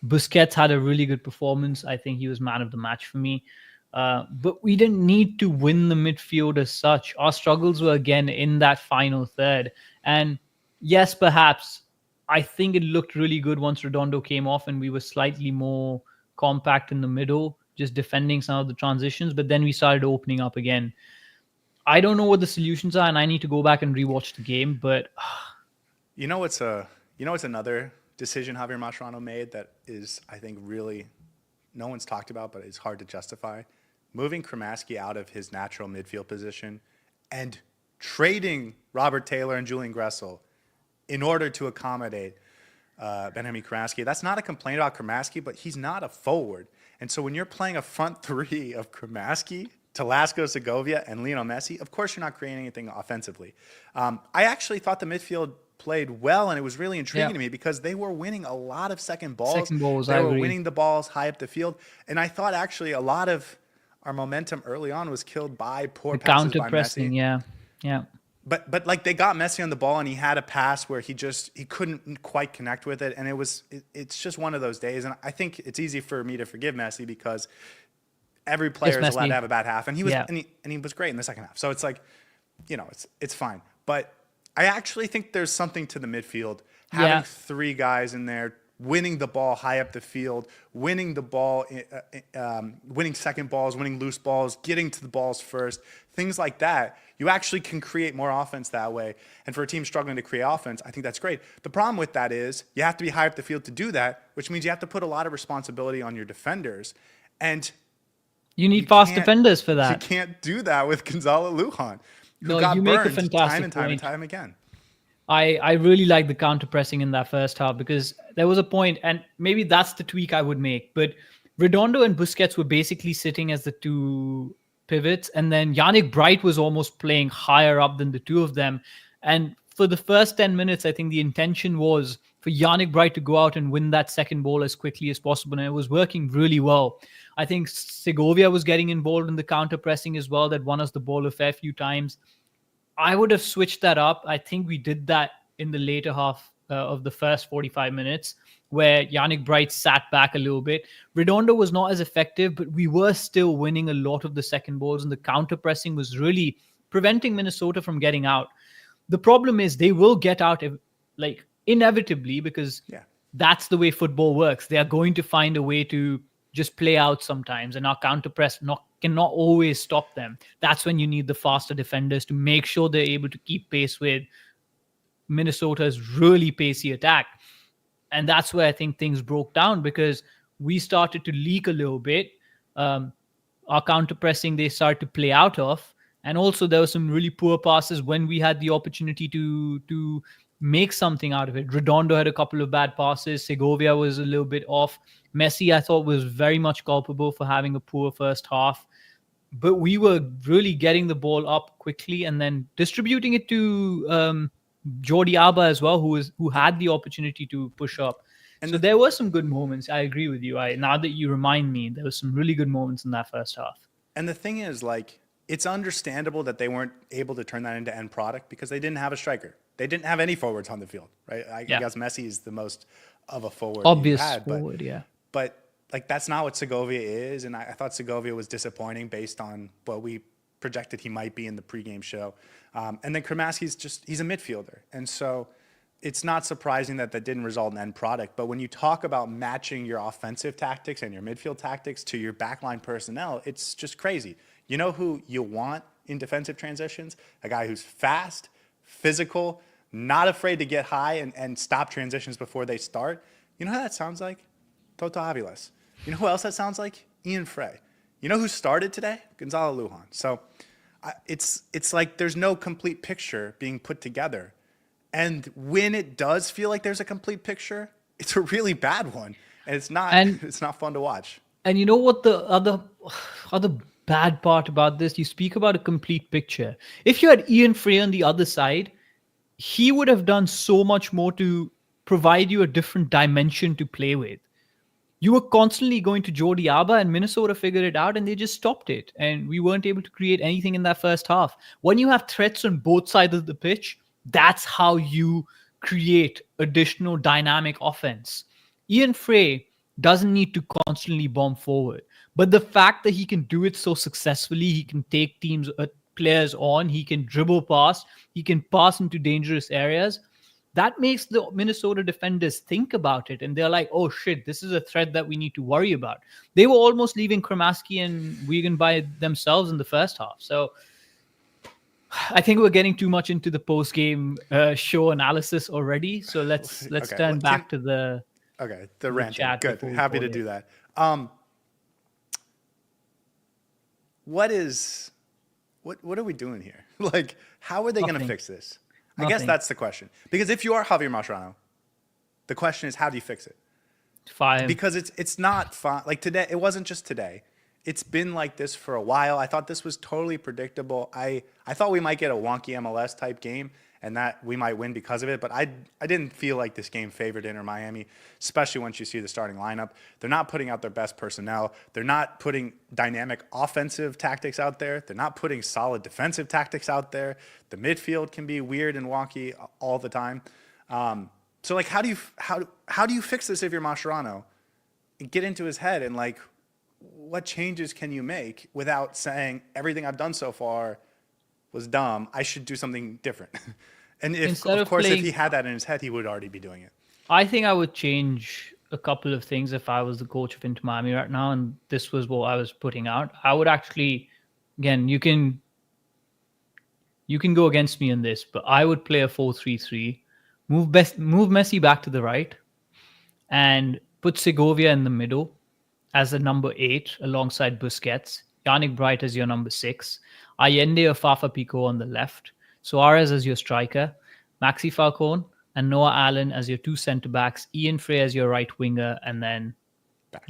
Busquets had a really good performance. I think he was man of the match for me. But we didn't need to win the midfield as such. Our struggles were again in that final third. And yes, perhaps I think it looked really good once Redondo came off and we were slightly more compact in the middle, just defending some of the transitions. But then we started opening up again. I don't know what the solutions are, and I need to go back and rewatch the game. But you know what's another decision Javier Mascherano made that is, I think, really no one's talked about, but it's hard to justify. Moving Kramaski out of his natural midfield position and trading Robert Taylor and Julian Gressel in order to accommodate Benjamin Kramaski. That's not a complaint about Kramaski, but he's not a forward. And so when you're playing a front three of Kramaski, Talasco, Segovia, and Lionel Messi, of course you're not creating anything offensively. I actually thought the midfield played well, and it was really intriguing Yeah. to me because they were winning a lot of second balls. Second balls, They I were agree. winning the balls high up the field, and I thought actually a lot of our momentum early on was killed by poor The passes counter by Messi. pressing, yeah. Yeah. But like they got Messi on the ball and he had a pass where he couldn't quite connect with it, and it's just one of those days. And I think it's easy for me to forgive Messi because every It's player is allowed to Messi. have a bad half, and he was Yeah. and he was great in the second half. So it's like, it's fine. But I actually think there's something to the midfield having Yeah. three guys in there winning the ball high up the field, winning the ball, winning second balls, winning loose balls, getting to the balls first, things like that. You actually can create more offense that way. And for a team struggling to create offense, I think that's great. The problem with that is you have to be high up the field to do that, which means you have to put a lot of responsibility on your defenders. And You you need fast can't defenders for you that. can't do that with Gonzalo Lujan, who No, you got make a burned time fantastic and time and point. time again. I really like the counter pressing in that first half because there was a point, and maybe that's the tweak I would make. But Redondo and Busquets were basically sitting as the two pivots, and then Yannick Bright was almost playing higher up than the two of them. And for the first 10 minutes, I think the intention was for Yannick Bright to go out and win that second ball as quickly as possible, and it was working really well. I think Segovia was getting involved in the counter pressing as well, that won us the ball a fair few times. I would have switched that up. I think we did that in the later half of the first 45 minutes, where Yannick Bright sat back a little bit. Redondo was not as effective, but we were still winning a lot of the second balls, and the counter pressing was really preventing Minnesota from getting out. The problem is they will get out like inevitably, because Yeah. that's the way football works. They are going to find a way to just play out sometimes, and our counter press cannot always stop them. That's when you need the faster defenders to make sure they're able to keep pace with Minnesota's really pacey attack. And that's where I think things broke down, because we started to leak a little bit. Um, our counter pressing, they started to play out of. And also there were some really poor passes when we had the opportunity to make something out of it. Redondo had a couple of bad passes. Segovia was a little bit off. Messi, I thought, was very much culpable for having a poor first half. But we were really getting the ball up quickly and then distributing it to Jordi Alba as well, who had the opportunity to push up. And So the there were some good moments. I agree with you. Now that you remind me, there were some really good moments in that first half. And the thing is, like, it's understandable that they weren't able to turn that into end product because they didn't have a striker. They didn't have any forwards on the field, right? I Yeah. guess Messi is the most of a forward you Obvious had, forward, yeah. but like that's not what Segovia is. And I thought Segovia was disappointing based on what we projected he might be in the pregame show. And then he's a midfielder, and so it's not surprising that that didn't result in end product. But when you talk about matching your offensive tactics and your midfield tactics to your backline personnel, it's just crazy. You know who you want in defensive transitions? A guy who's fast, physical, not afraid to get high and stop transitions before they start. You know how that sounds like? Toto Aviles. You know who else that sounds like? Ian Frey. You know who started today? Gonzalo Lujan. So it's like there's no complete picture being put together. And when it does feel like there's a complete picture, it's a really bad one. And And it's not fun to watch. And you know what the other bad part about this? You speak about a complete picture. If you had Ian Frey on the other side, he would have done so much more to provide you a different dimension to play with. You were constantly going to Jordi Alba, and Minnesota figured it out and they just stopped it. And we weren't able to create anything in that first half. When you have threats on both sides of the pitch, that's how you create additional dynamic offense. Ian Frey doesn't need to constantly bomb forward. But the fact that he can do it so successfully, he can take players on, he can dribble past, he can pass into dangerous areas. That makes the Minnesota defenders think about it, and they're like, "Oh shit, this is a threat that we need to worry about." They were almost leaving Kremaski and Wigan by themselves in the first half. So I think we're getting too much into the post-game show analysis already. So let's Okay. turn back to the The ranting. chat Good. before we Happy call to it. do that. What are we doing here? Like, how are they going to Nothing. fix this? I guess Nothing. that's the question. Because if you are Javier Mascherano, the question is, how do you fix it? Fire him. Because it's not fun. Like today, it wasn't just today. it's been like this for a while. I thought this was totally predictable. I thought we might get a wonky MLS type game and that we might win because of it, but I didn't feel like this game favored Inter Miami, especially once you see the starting lineup. They're not putting out their best personnel. They're not putting dynamic offensive tactics out there. They're not putting solid defensive tactics out there. The midfield can be weird and wonky all the time. So like, how do you fix this if you're Mascherano? Get into his head and like, what changes can you make without saying everything I've done so far was dumb? I should do something different. And if, Instead of of course, if playing, he had that in his head, he would already be doing it. I think I would change a couple of things if I was the coach of Inter Miami right now, and this was what I was putting out. I would actually, again, you can go against me in this, but I would play a 4-3-3, move Messi back to the right, and put Segovia in the middle as the number 8 alongside Busquets, Yannick Bright as your number 6, Allende or Fafa Pico on the left, Suarez as your striker, Maxi Falcone and Noah Allen as your 2 centre backs, Ian Frey as your right winger, and then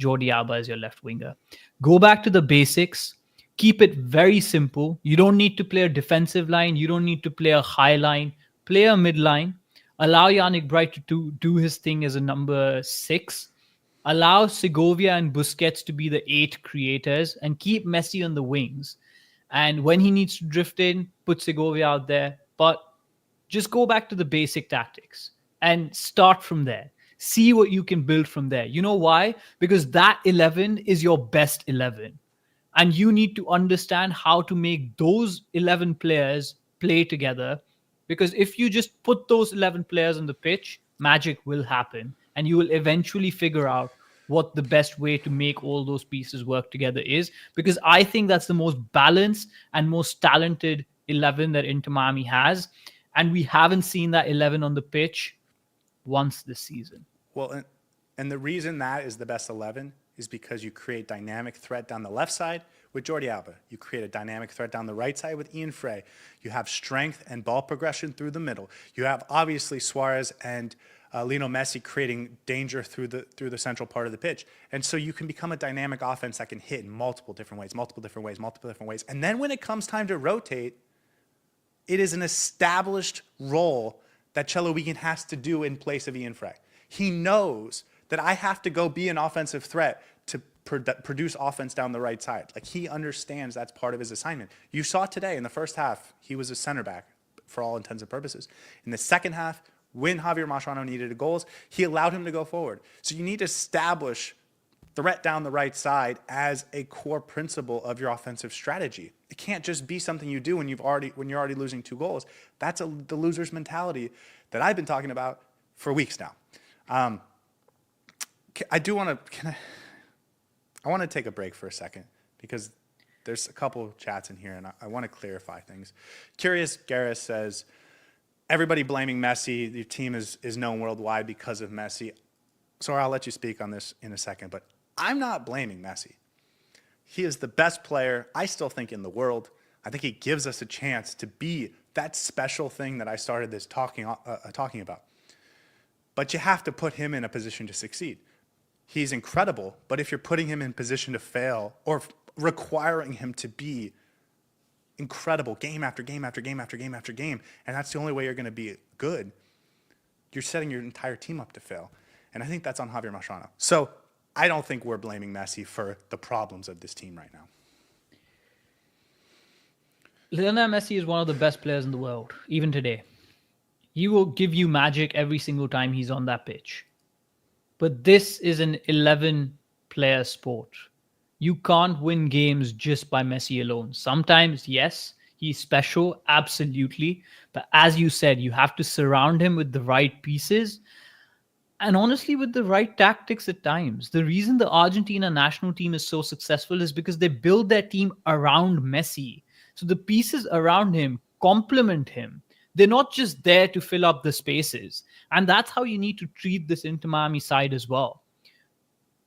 Jordi Alba as your left winger. Go back to the basics. Keep it very simple. You don't need to play a defensive line. You don't need to play a high line. Play a mid line. Allow Yannick Bright to do his thing as a number 6. Allow Segovia and Busquets to be the 8 creators and keep Messi on the wings. And when he needs to drift in, put Segovia out there. But just go back to the basic tactics and start from there. See what you can build from there. You know why? Because that 11 is your best 11. And you need to understand how to make those 11 players play together. Because if you just put those 11 players on the pitch, magic will happen. And you will eventually figure out what the best way to make all those pieces work together is. Because I think that's the most balanced and most talented 11 that Inter Miami has. And we haven't seen that 11 on the pitch once this season. Well, and the reason that is the best 11 is because you create dynamic threat down the left side with Jordi Alba. You create a dynamic threat down the right side with Ian Frey. You have strength and ball progression through the middle. You have obviously Suarez and Lionel Messi creating danger through the central part of the pitch. And so you can become a dynamic offense that can hit in multiple different ways. And then when it comes time to rotate, it is an established role that Chelo Wigan has to do in place of Ian Frey. He knows that I have to go be an offensive threat to produce offense down the right side. Like, he understands that's part of his assignment. You saw today in the first half, he was a center back for all intents and purposes. In the second half, when Javier Mascherano needed goals, he allowed him to go forward. So you need to establish threat down the right side as a core principle of your offensive strategy. It can't just be something you do when you're already losing 2 goals. That's the loser's mentality that I've been talking about for weeks now. I want to take a break for a second because there's a couple of chats in here and I want to clarify things. Curious Garris says, everybody blaming Messi. The team is known worldwide because of Messi. So I'll let you speak on this in a second, but I'm not blaming Messi. He is the best player, I still think, in the world. I think he gives us a chance to be that special thing that I started this talking about. But you have to put him in a position to succeed. He's incredible, but if you're putting him in position to fail or requiring him to be incredible game after game after game after game after game, and that's the only way you're going to be good, you're setting your entire team up to fail. And I think that's on Javier Mascherano. So I don't think we're blaming Messi for the problems of this team right now. Lionel Messi is one of the best players in the world, even today. He will give you magic every single time he's on that pitch. But this is an 11-player sport. You can't win games just by Messi alone. Sometimes, yes, he's special, absolutely. But as you said, you have to surround him with the right pieces and honestly with the right tactics at times. The reason the Argentina national team is so successful is because they build their team around Messi. So the pieces around him complement him. They're not just there to fill up the spaces. And that's how you need to treat this Inter Miami side as well.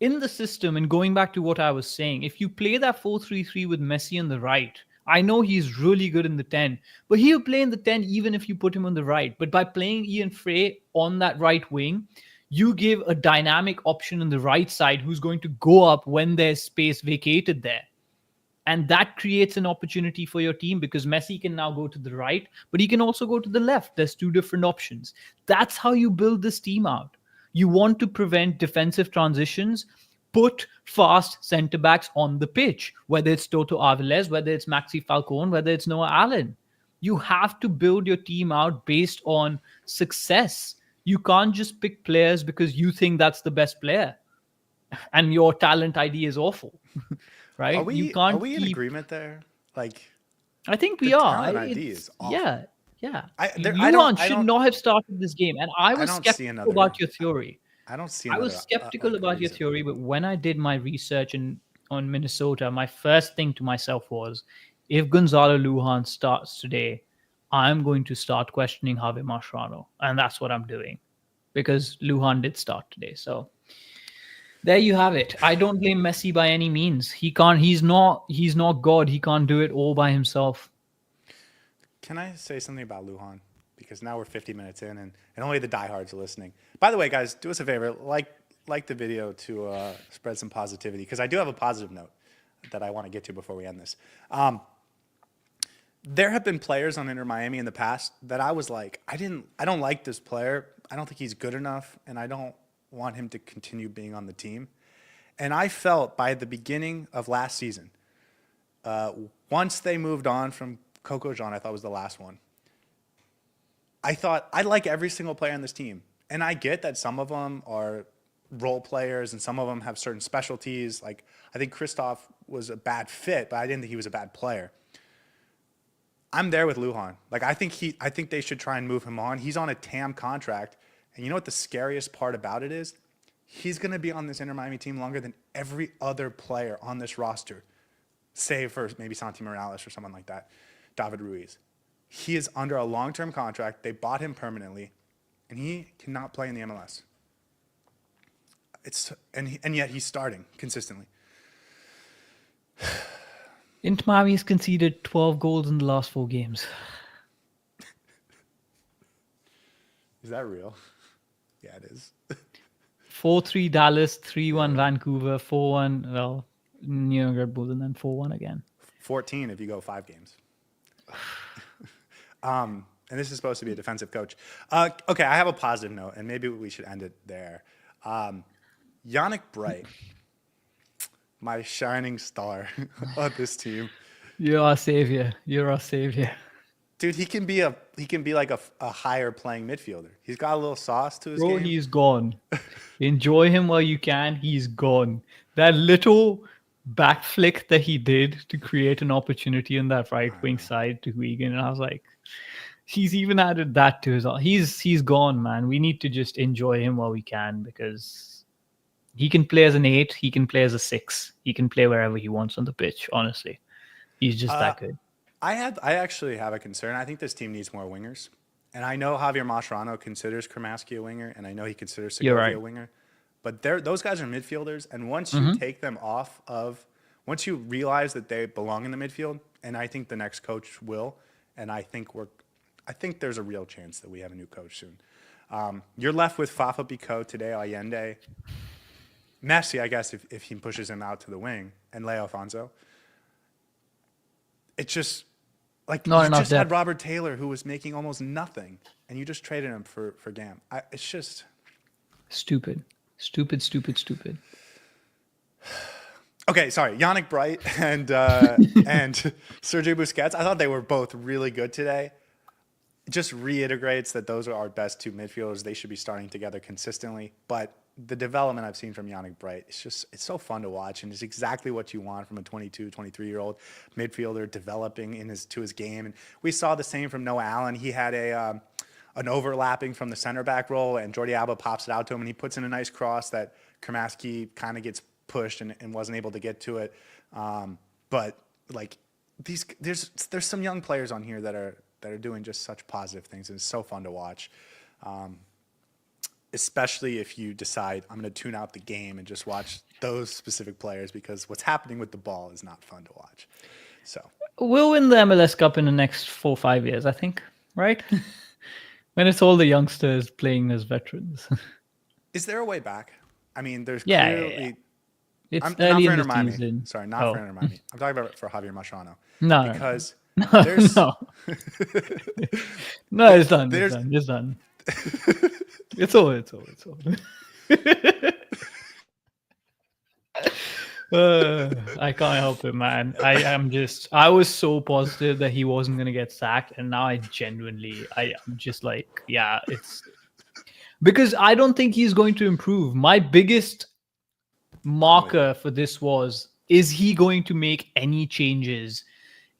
In the system, and going back to what I was saying, if you play that 4-3-3 with Messi on the right, I know he's really good in the 10, but he'll play in the 10 even if you put him on the right. But by playing Ian Frey on that right wing, you give a dynamic option on the right side who's going to go up when there's space vacated there. And that creates an opportunity for your team because Messi can now go to the right, but he can also go to the left. There's two different options. That's how you build this team out. You want to prevent defensive transitions, put fast center backs on the pitch, whether it's Toto Aviles, whether it's Maxi Falcone, whether it's Noah Allen. You have to build your team out based on success. You can't just pick players because you think that's the best player and your talent ID is awful, Are right? You we are can't we in keep. agreement there? Like I think the we are. talent ID It's is awful. yeah, yeah. I Luan should not have started this game, and I was don't see skeptical another about your theory. I don't see I was another skeptical about your reason. theory, but when I did my research on Minnesota, my first thing to myself was, if Gonzalo Lujan starts today, I'm going to start questioning Javi Mascherano, and that's what I'm doing because Lujan did start today. So there you have it. I don't blame Messi by any means. He can't. He's not God. He can't do it all by himself. Can I say something about Lujan? Because now we're 50 minutes in, and only the diehards are listening. By the way, guys, do us a favor, like the video to spread some positivity, because I do have a positive note that I want to get to before we end this. There have been players on Inter Miami in the past that I was like, I don't like this player. I don't think he's good enough, and I don't want him to continue being on the team. And I felt by the beginning of last season, once they moved on from Coco Jean, I thought was the last one. I thought I like every single player on this team. And I get that some of them are role players and some of them have certain specialties. Like, I think Christoph was a bad fit, but I didn't think he was a bad player. I'm there with Lujan. Like, I think they should try and move him on. He's on a TAM contract. And you know what the scariest part about it is? He's going to be on this Inter Miami team longer than every other player on this roster, save for maybe Santi Morales or someone like that, David Ruiz. He is under a long-term contract. They bought him permanently, and he cannot play in the MLS. And yet he's starting consistently. Inter Miami's conceded 12 goals in the last 4 games. Is that real? Yeah, it is. 4-3 Dallas, 3-1 Vancouver, 4-1, well, New York Red Bulls, and then 4-1 again. 14 if you go 5 games. And this is supposed to be a defensive coach. Okay, I have a positive note, and maybe we should end it there. Yannick Bright, my shining star of this team. You're our savior. You're our savior. Dude, he can be like a higher playing midfielder. He's got a little sauce to his Bro, game. he's gone. Enjoy him while you can. He's gone. That little back flick that he did to create an opportunity on that right wing side to Wigan, and I was like, he's even added that to his. He's gone, man. We need to just enjoy him while we can because he can play as an 8. He can play as a 6. He can play wherever he wants on the pitch. Honestly, he's just that good. I actually have a concern. I think this team needs more wingers. And I know Javier Mascherano considers Kremaski a winger, and I know he considers Segovia a winger. But those guys are midfielders, and once you take them off of, once you realize that they belong in the midfield, and I think the next coach will, and I think there's a real chance that we have a new coach soon. You're left with Fafa Picault today, Allende, Messi, I guess, if he pushes him out to the wing, and Leo Alfonso. It's just like you just had Robert Taylor, who was making almost nothing, and you just traded him for Gam. It's just stupid. Okay, sorry, Yannick Bright and Sergio Busquets. I thought they were both really good today. It just reiterates that those are our best 2 midfielders. They should be starting together consistently. But the development I've seen from Yannick Bright, it's so fun to watch, and it's exactly what you want from a 22, 23-year-old midfielder developing to his game. And we saw the same from Noah Allen. He had an overlapping from the center back role, and Jordi Alba pops it out to him, and he puts in a nice cross that Kremaski kind of gets pushed and wasn't able to get to it. But like there's some young players on here that are doing just such positive things, and it's so fun to watch. Especially if you decide I'm going to tune out the game and just watch those specific players, because what's happening with the ball is not fun to watch. So we'll win the MLS Cup in the next 4 or 5 years, I think, right? When it's all the youngsters playing as veterans. Is there a way back? I mean, there's clearly... It's Not early for in the Inter Miami. season. Sorry, not for Oh, Inter Miami. I'm talking about it for Javier Mascherano no, no, because no, there's no, no. It's done. It's there's done. It's done. It's over. It's over. It's over. I can't help it, man. I was so positive that he wasn't gonna get sacked, and now I'm just like, yeah, it's because I don't think he's going to improve. My biggest I'm with you. marker for this was, is he going to make any changes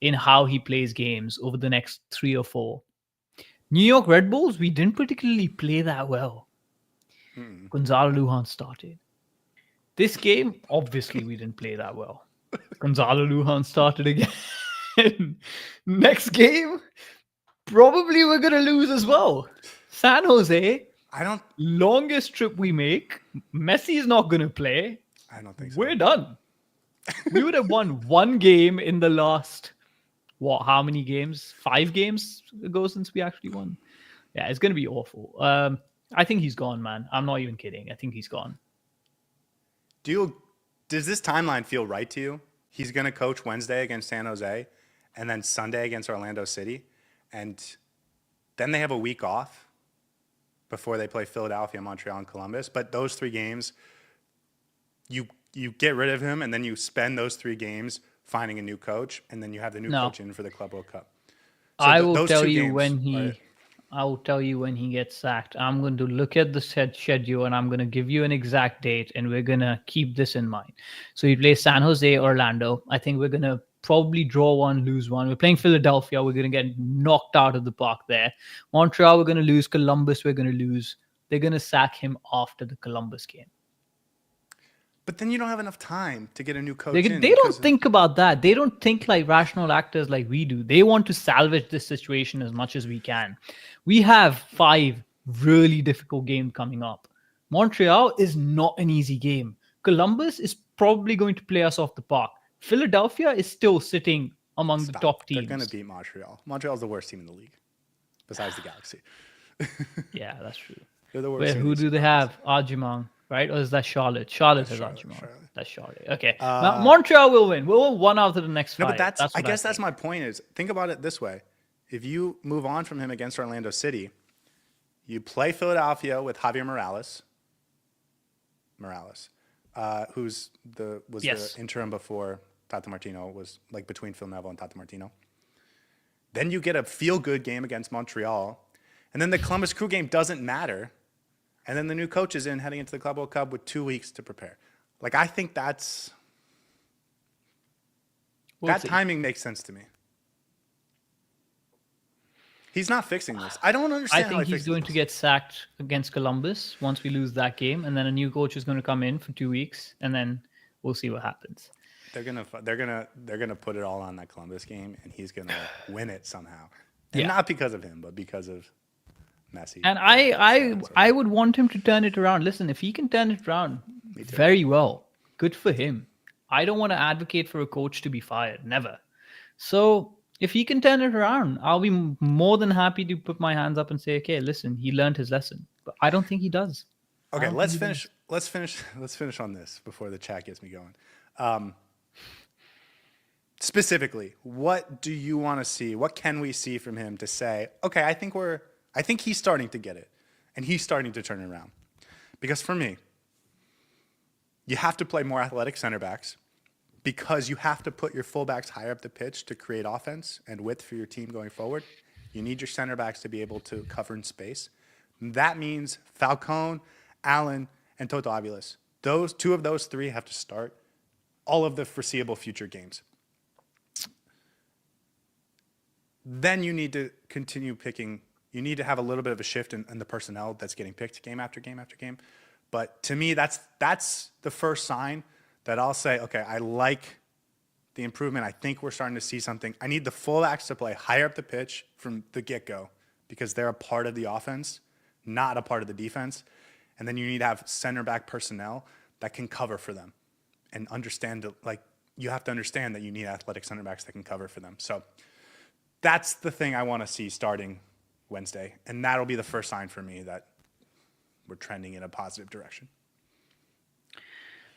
in how he plays games over the next 3 or 4? New York Red Bulls, we didn't particularly play that well. Mm. Gonzalo Lujan started. This game, obviously, we didn't play that well. Gonzalo Lujan started again. Next game, probably we're going to lose as well. San Jose, I don't. longest trip we make. Messi is not going to play. I don't think so. We're done. We would have won one game in the last, what, how many games? 5 games ago since we actually won. Yeah, it's going to be awful. I think he's gone, man. I'm not even kidding. I think he's gone. Does this timeline feel right to you? He's going to coach Wednesday against San Jose, and then Sunday against Orlando City, and then they have a week off before they play Philadelphia, Montreal, and Columbus. But those 3 games, you get rid of him, and then you spend those 3 games finding a new coach, and then you have the new No, coach in for the Club World Cup. So I will those tell 2 you games when are. I will tell you when he gets sacked. I'm going to look at the schedule and I'm going to give you an exact date, and we're going to keep this in mind. So he plays San Jose, Orlando. I think we're going to probably draw one, lose one. We're playing Philadelphia. We're going to get knocked out of the park there. Montreal, we're going to lose. Columbus, we're going to lose. They're going to sack him after the Columbus game. But then you don't have enough time to get a new They, coach in they don't think about that. They don't think like rational actors like we do. They want to salvage this situation as much as we can. We have 5 really difficult games coming up. Montreal is not an easy game. Columbus is probably going to play us off the park. Philadelphia is still sitting among the Stop. top They're going to teams. beat Montreal. Montreal's the worst team in the league, besides the Galaxy. Yeah, that's true. They're the worst Where team in the who do Eastern they Conference. have? Arjimang, right? Or is that Charlotte? Charlotte That's has Charlotte. Arjimang. Charlotte. That's Charlotte. Okay. Uh, Montreal will win. We'll win 1 out of the next no, but 5. That's I what I guess that's think. my point. Is think about it this way: if you move on from him against Orlando City, you play Philadelphia with Javier Morales, who's was Yes. the interim before Tata Martino, was like between Phil Neville and Tata Martino. Then you get a feel-good game against Montreal, and then the Columbus Crew game doesn't matter, and then the new coach is in heading into the Club World Cup with 2 weeks to prepare. Like I think We'll that see. timing makes sense to me. He's not fixing this. I don't I understand how think he he's fixes going this. to get sacked against Columbus once we lose that game, and then a new coach is going to come in for 2 weeks, and then we'll see what happens. They're gonna put it all on that Columbus game, and he's gonna win it somehow, and Yeah. not because of him, but because of Messi. And I would want him to turn it around. Listen, if he can turn it around very well, good for him. I don't want to advocate for a coach to be fired, never. So if he can turn it around, I'll be more than happy to put my hands up and say, okay, listen, he learned his lesson. But I don't think he does. Okay, let's finish. Let's finish on this before the chat gets me going. Specifically, what do you want to see? What can we see from him to say, okay, I think he's starting to get it, and he's starting to turn it around. Because for me, you have to play more athletic center backs, because you have to put your fullbacks higher up the pitch to create offense and width for your team going forward. You need your center backs to be able to cover in space. That means Falcone, Allen, and Toto Aviles. Those 2 of those 3 have to start all of the foreseeable future games. Then you need to continue picking. You need to have a little bit of a shift in the personnel that's getting picked game after game after game. But to me, that's the first sign that I'll say, okay, I like the improvement. I think we're starting to see something. I need the fullbacks to play higher up the pitch from the get-go, because they're a part of the offense, not a part of the defense. And then you need to have center back personnel that can cover for them, and understand that, like, you have to understand that you need athletic center backs that can cover for them. So that's the thing I want to see starting Wednesday, and that'll be the first sign for me that we're trending in a positive direction.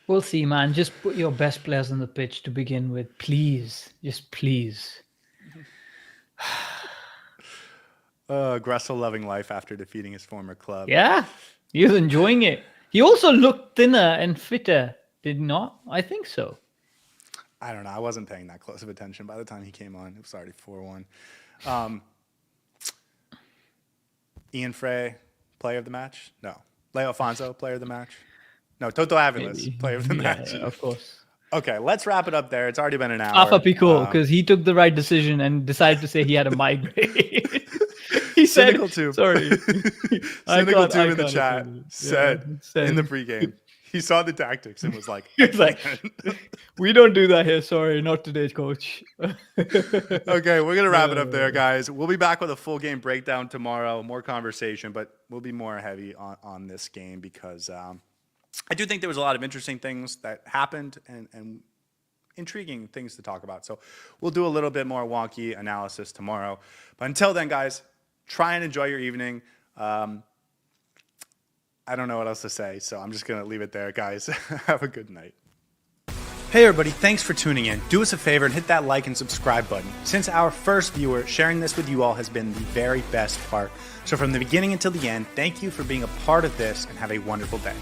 We'll see, man. Just put your best players on the pitch to begin with, please. Just please. Gressel loving life after defeating his former club. Yeah, he was enjoying it. He also looked thinner and fitter, did he not? I think so. I don't know. I wasn't paying that close of attention by the time he came on. It was already 4-1. Ian Frey, player of the match? No. Leo Alfonso, player of the match? No. Toto Aviles, Maybe. player of the match. Yeah, of course. Okay, let's wrap it up there. It's already been an hour. Afa Pico, because he took the right decision and decided to say he had a migraine. He said, Cynical Tube. sorry. Cynical Tube in the can't chat offend you. said Yeah, in the pregame, he saw the tactics and was like, He's like, we don't do that here. Sorry, not today, coach. okay, we're going to wrap it up there, guys. We'll be back with a full game breakdown tomorrow, more conversation, but we'll be more heavy on this game because I do think there was a lot of interesting things that happened and intriguing things to talk about. So we'll do a little bit more wonky analysis tomorrow. But until then, guys, try and enjoy your evening. I don't know what else to say, so I'm just going to leave it there, guys. Have a good night. Hey everybody, thanks for tuning in. Do us a favor and hit that like and subscribe button. Since our first viewer, sharing this with you all has been the very best part. So from the beginning until the end, thank you for being a part of this and have a wonderful day.